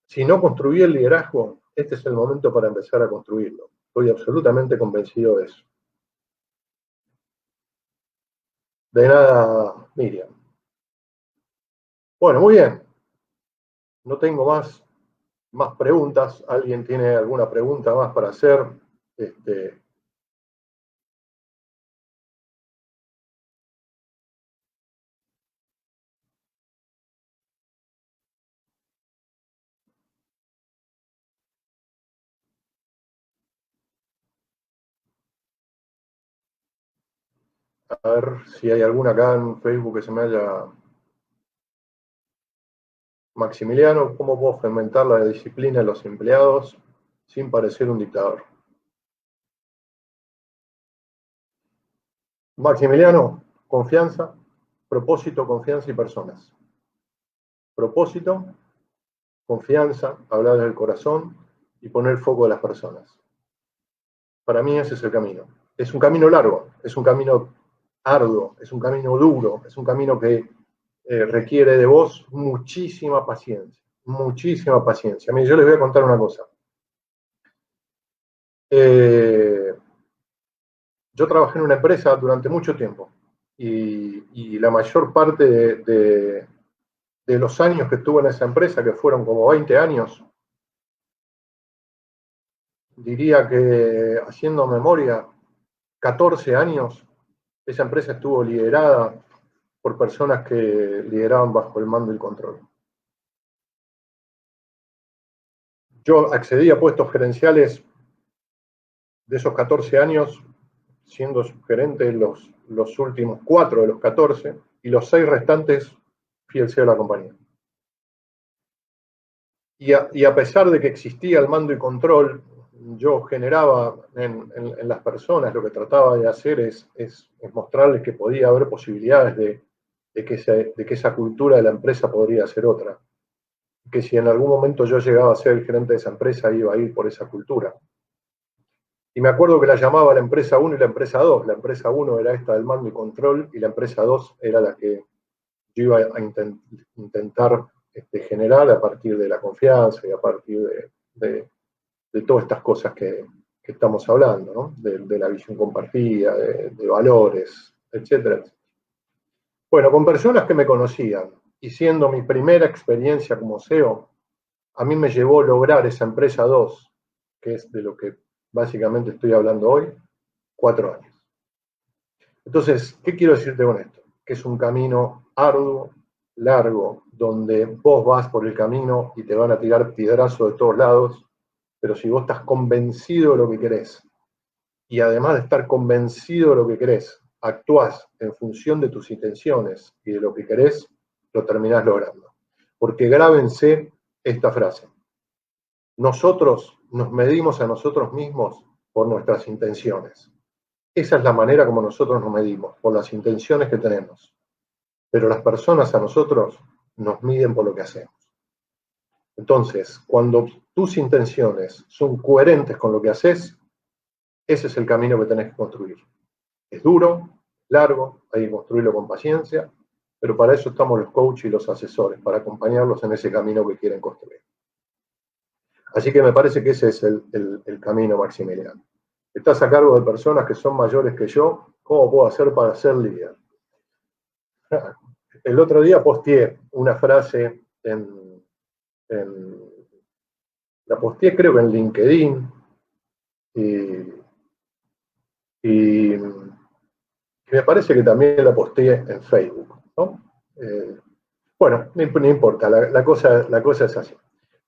si no construí el liderazgo, este es el momento para empezar a construirlo. Estoy absolutamente convencido de eso. De nada, Miriam. Bueno, muy bien. No tengo más preguntas. ¿Alguien tiene alguna pregunta más para hacer? A ver si hay alguna acá en Facebook que se me haya... Maximiliano, ¿cómo puedo fomentar la disciplina de los empleados sin parecer un dictador? Maximiliano, confianza, propósito, confianza y personas. Propósito, confianza, hablar del corazón y poner foco en las personas. Para mí ese es el camino. Es un camino largo, es un camino arduo, es un camino duro, es un camino que requiere de vos muchísima paciencia, muchísima paciencia. Mire, yo les voy a contar una cosa. Yo trabajé en una empresa durante mucho tiempo y la mayor parte de los años que estuve en esa empresa, que fueron como 20 años, diría que haciendo memoria, 14 años, esa empresa estuvo liderada por personas que lideraban bajo el mando y el control. Yo accedí a puestos gerenciales de esos 14 años, siendo gerente los últimos 4 de los 14, y los 6 restantes fui el CEO de la compañía. Y a pesar de que existía el mando y control, yo generaba en las personas, lo que trataba de hacer es mostrarles que podía haber posibilidades de que esa cultura de la empresa podría ser otra. Que si en algún momento yo llegaba a ser el gerente de esa empresa, iba a ir por esa cultura. Y me acuerdo que la llamaba la empresa 1 y la empresa 2. La empresa 1 era esta del mando y control, y la empresa 2 era la que yo iba a intentar generar a partir de la confianza y a partir de todas estas cosas que estamos hablando, ¿no? De la visión compartida, de valores, etcétera. Bueno, con personas que me conocían y siendo mi primera experiencia como CEO, a mí me llevó a lograr esa empresa 2, que es de lo que básicamente estoy hablando hoy, 4 años. Entonces, ¿qué quiero decirte con esto? Que es un camino arduo, largo, donde vos vas por el camino y te van a tirar piedrazos de todos lados, pero si vos estás convencido de lo que querés, y además de estar convencido de lo que querés, actuás en función de tus intenciones y de lo que querés, lo terminás logrando. Porque grábense esta frase. Nosotros nos medimos a nosotros mismos por nuestras intenciones. Esa es la manera como nosotros nos medimos, por las intenciones que tenemos. Pero las personas a nosotros nos miden por lo que hacemos. Entonces, cuando tus intenciones son coherentes con lo que haces, ese es el camino que tenés que construir. Es duro, largo, hay que construirlo con paciencia, pero para eso estamos los coaches y los asesores, para acompañarlos en ese camino que quieren construir. Así que me parece que ese es el camino, Maximiliano. Estás a cargo de personas que son mayores que yo, ¿cómo puedo hacer para ser líder? El otro día posteé una frase la posteé creo que en LinkedIn, y Y me parece que también la posteé en Facebook, ¿no? Bueno, no importa, la cosa es así.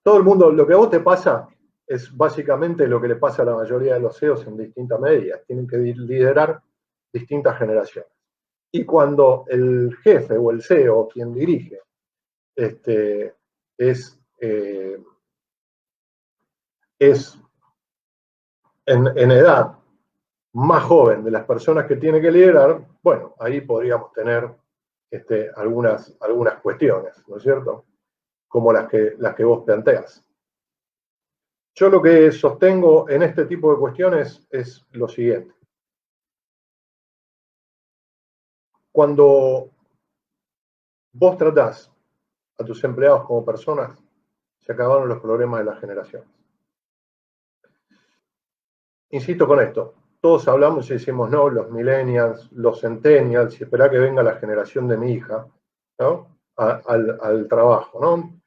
Todo el mundo, lo que a vos te pasa es básicamente lo que le pasa a la mayoría de los CEOs en distintas medidas. Tienen que liderar distintas generaciones. Y cuando el jefe o el CEO, quien dirige, es en edad más joven de las personas que tiene que liderar, bueno, ahí podríamos tener algunas cuestiones, ¿no es cierto? Como las que vos planteas. Yo lo que sostengo en este tipo de cuestiones es lo siguiente. Cuando vos tratás a tus empleados como personas, se acabaron los problemas de las generaciones. Insisto con esto, todos hablamos y decimos, no, los millennials, los centennials, y esperá que venga la generación de mi hija, ¿no? Al trabajo, ¿no?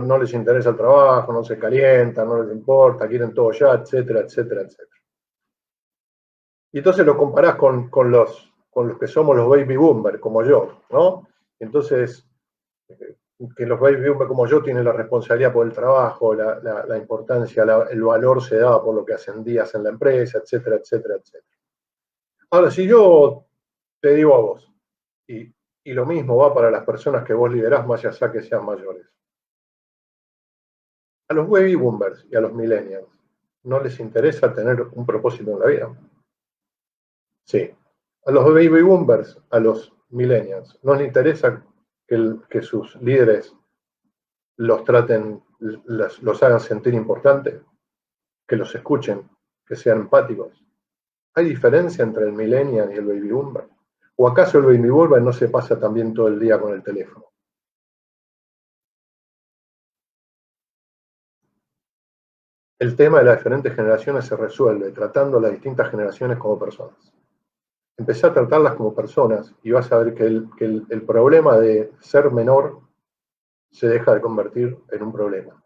No les interesa el trabajo, no se calientan, no les importa, quieren todo ya, etcétera, etcétera, etcétera. Y entonces lo comparás con los que somos los baby boomers, como yo, ¿no? Entonces, que los baby boomers como yo tienen la responsabilidad por el trabajo, la importancia, el valor se da por lo que ascendías en la empresa, etcétera, etcétera, etcétera. Ahora, si yo te digo a vos, y lo mismo va para las personas que vos liderás, más allá que sean mayores, a los baby boomers y a los millennials no les interesa tener un propósito en la vida. Sí. A los baby boomers, a los millennials, no les interesa que sus líderes los traten, los hagan sentir importantes, que los escuchen, que sean empáticos. ¿Hay diferencia entre el millennial y el baby boomer? ¿O acaso el baby boomer no se pasa también todo el día con el teléfono? El tema de las diferentes generaciones se resuelve tratando a las distintas generaciones como personas. Empezá a tratarlas como personas y vas a ver que el problema de ser menor se deja de convertir en un problema.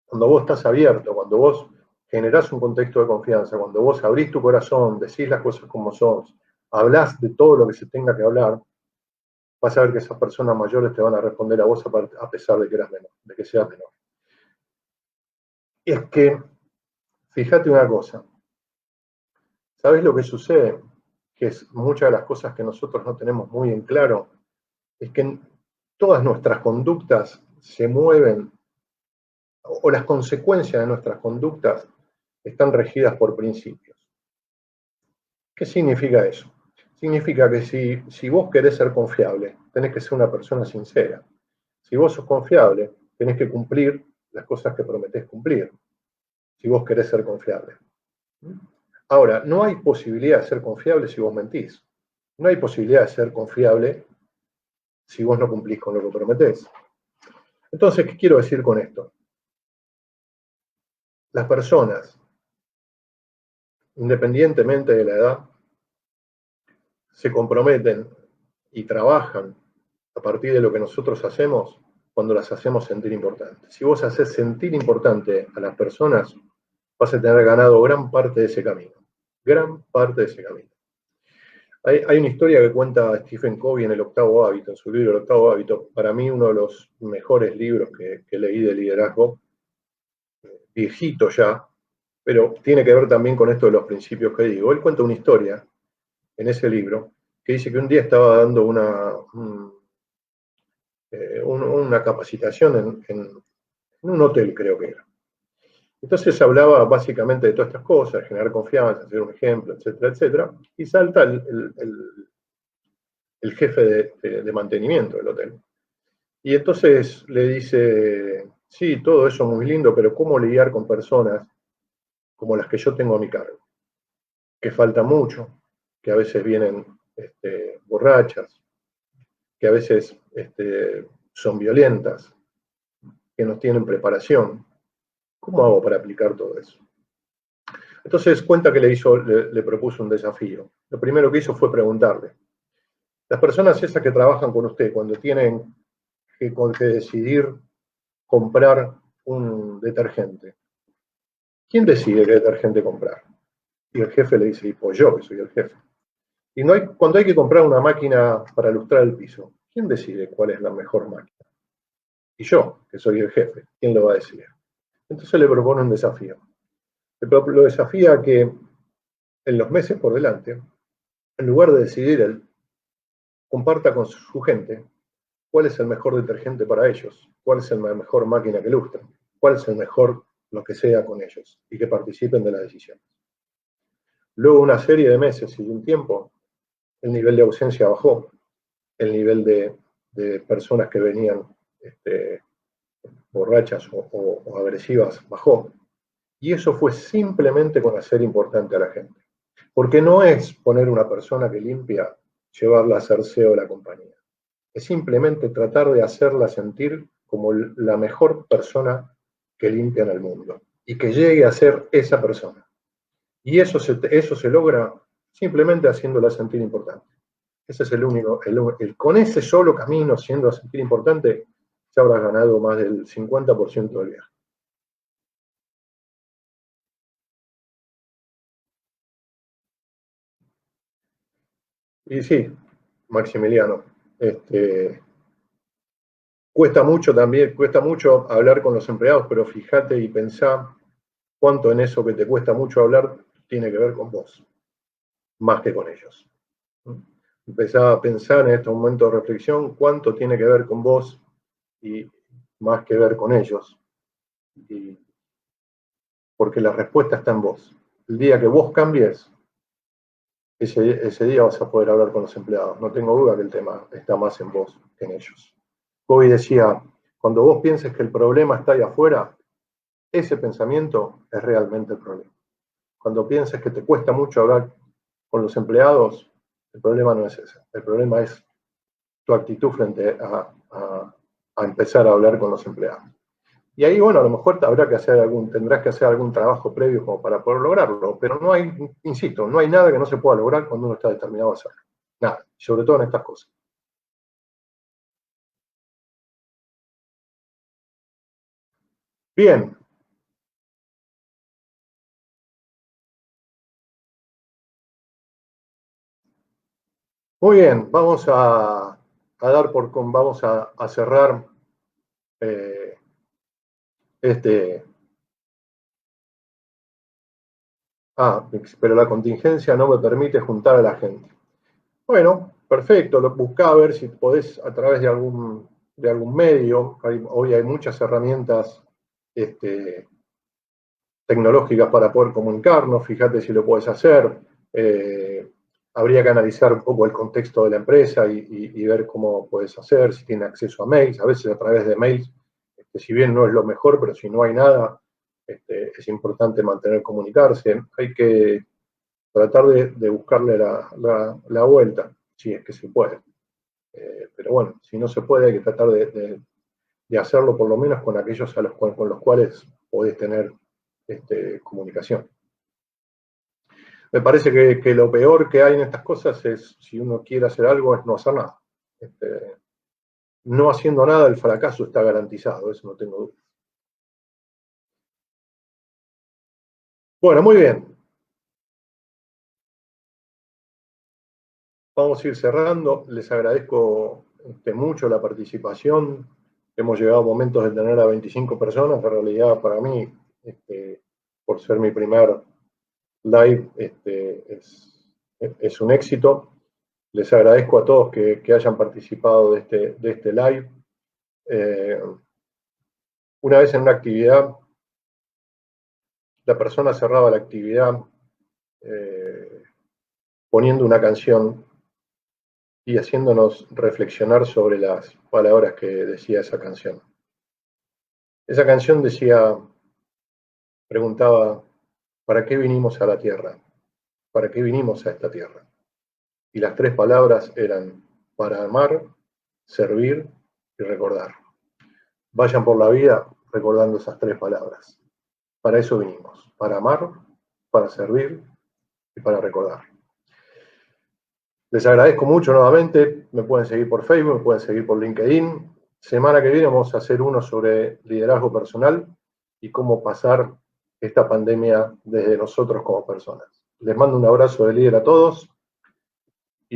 Cuando vos estás abierto, cuando vos generás un contexto de confianza, cuando vos abrís tu corazón, decís las cosas como son, hablás de todo lo que se tenga que hablar, vas a ver que esas personas mayores te van a responder a vos a pesar de que eras menor, de que seas menor. Es que, fíjate una cosa, ¿sabés lo que sucede? Que es muchas de las cosas que nosotros no tenemos muy en claro, es que todas nuestras conductas se mueven, o las consecuencias de nuestras conductas están regidas por principios. ¿Qué significa eso? Significa que si vos querés ser confiable, tenés que ser una persona sincera. Si vos sos confiable, tenés que cumplir las cosas que prometés cumplir, si vos querés ser confiable. Ahora, no hay posibilidad de ser confiable si vos mentís. No hay posibilidad de ser confiable si vos no cumplís con lo que prometés. Entonces, ¿qué quiero decir con esto? Las personas, independientemente de la edad, se comprometen y trabajan a partir de lo que nosotros hacemos cuando las hacemos sentir importantes. Si vos haces sentir importante a las personas, vas a tener ganado gran parte de ese camino. Gran parte de ese camino. Hay una historia que cuenta Stephen Covey en El Octavo Hábito, en su libro El Octavo Hábito, para mí uno de los mejores libros que leí de liderazgo, viejito ya, pero tiene que ver también con esto de los principios que digo. Él cuenta una historia en ese libro que dice que un día estaba dando una capacitación en un hotel, creo que era. Entonces hablaba básicamente de todas estas cosas, generar confianza, ser un ejemplo, etcétera, etcétera, y salta el jefe de mantenimiento del hotel. Y entonces le dice, sí, todo eso muy lindo, pero ¿cómo lidiar con personas como las que yo tengo a mi cargo? Que falta mucho, que a veces vienen borrachas, que a veces son violentas, que no tienen preparación. ¿Cómo hago para aplicar todo eso? Entonces cuenta que le propuso un desafío. Lo primero que hizo fue preguntarle, las personas esas que trabajan con usted, cuando tienen que decidir comprar un detergente, ¿quién decide qué detergente comprar? Y el jefe le dice, pues yo, que soy el jefe. Y no hay, cuando hay que comprar una máquina para lustrar el piso, ¿quién decide cuál es la mejor máquina? Y yo, que soy el jefe, ¿quién lo va a decidir? Entonces le propone un desafío. Lo desafía a que en los meses por delante, en lugar de decidir él, comparta con su gente cuál es el mejor detergente para ellos, cuál es la mejor máquina que lustra, cuál es el mejor lo que sea con ellos, y que participen de las decisiones. Luego de una serie de meses y de un tiempo, el nivel de ausencia bajó, el nivel de personas que venían borrachas o agresivas bajó, y eso fue simplemente con hacer importante a la gente. Porque no es poner una persona que limpia, llevarla a hacer SEO de la compañía. Es simplemente tratar de hacerla sentir como la mejor persona que limpia en el mundo y que llegue a ser esa persona. Y eso se logra simplemente haciéndola sentir importante. Ese es el único, con ese solo camino, siendo a sentir importante, ya habrás ganado más del 50% del viaje. Y sí, Maximiliano, cuesta mucho también, cuesta mucho hablar con los empleados, pero fíjate y pensá cuánto en eso que te cuesta mucho hablar tiene que ver con vos, más que con ellos. Empezá a pensar en este momento de reflexión cuánto tiene que ver con vos y más que ver con ellos. Y, porque la respuesta está en vos. El día que vos cambies, ese día vas a poder hablar con los empleados. No tengo duda que el tema está más en vos que en ellos. Kobe decía, cuando vos pienses que el problema está ahí afuera, ese pensamiento es realmente el problema. Cuando pienses que te cuesta mucho hablar con los empleados, el problema no es ese. El problema es tu actitud frente a empezar a hablar con los empleados. Y ahí, bueno, a lo mejor tendrás que hacer algún trabajo previo como para poder lograrlo, pero no hay, insisto, no hay nada que no se pueda lograr cuando uno está determinado a hacerlo. Nada, sobre todo en estas cosas. Bien, muy bien, vamos vamos a cerrar eh, este. Pero la contingencia no me permite juntar a la gente. Bueno, perfecto, buscá a ver si podés a través de algún medio. Hoy hay muchas herramientas tecnológicas para poder comunicarnos, fíjate si lo puedes hacer. Eh, Habría que analizar un poco el contexto de la empresa y ver cómo puedes hacer, si tiene acceso a mails, a veces a través de mails, si bien no es lo mejor, pero si no hay nada, es importante mantener comunicarse. Hay que tratar de buscarle la vuelta, si es que se puede. Pero bueno, si no se puede, hay que tratar de hacerlo por lo menos con aquellos con los cuales podés tener comunicación. Me parece que lo peor que hay en estas cosas es, si uno quiere hacer algo, es no hacer nada. No haciendo nada, el fracaso está garantizado, eso no tengo duda. Bueno, muy bien. Vamos a ir cerrando. Les agradezco mucho la participación. Hemos llegado a momentos de tener a 25 personas. En realidad, para mí, por ser mi primer live, es un éxito. Les agradezco a todos que hayan participado de este live. Una vez en una actividad, la persona cerraba la actividad poniendo una canción y haciéndonos reflexionar sobre las palabras que decía esa canción. Esa canción preguntaba, ¿para qué vinimos a la Tierra? ¿Para qué vinimos a esta Tierra? Y las tres palabras eran, para amar, servir y recordar. Vayan por la vida recordando esas tres palabras. Para eso vinimos, para amar, para servir y para recordar. Les agradezco mucho nuevamente, me pueden seguir por Facebook, me pueden seguir por LinkedIn. Semana que viene vamos a hacer uno sobre liderazgo personal y cómo pasar esta pandemia desde nosotros como personas. Les mando un abrazo de líder a todos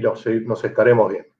nos estaremos viendo.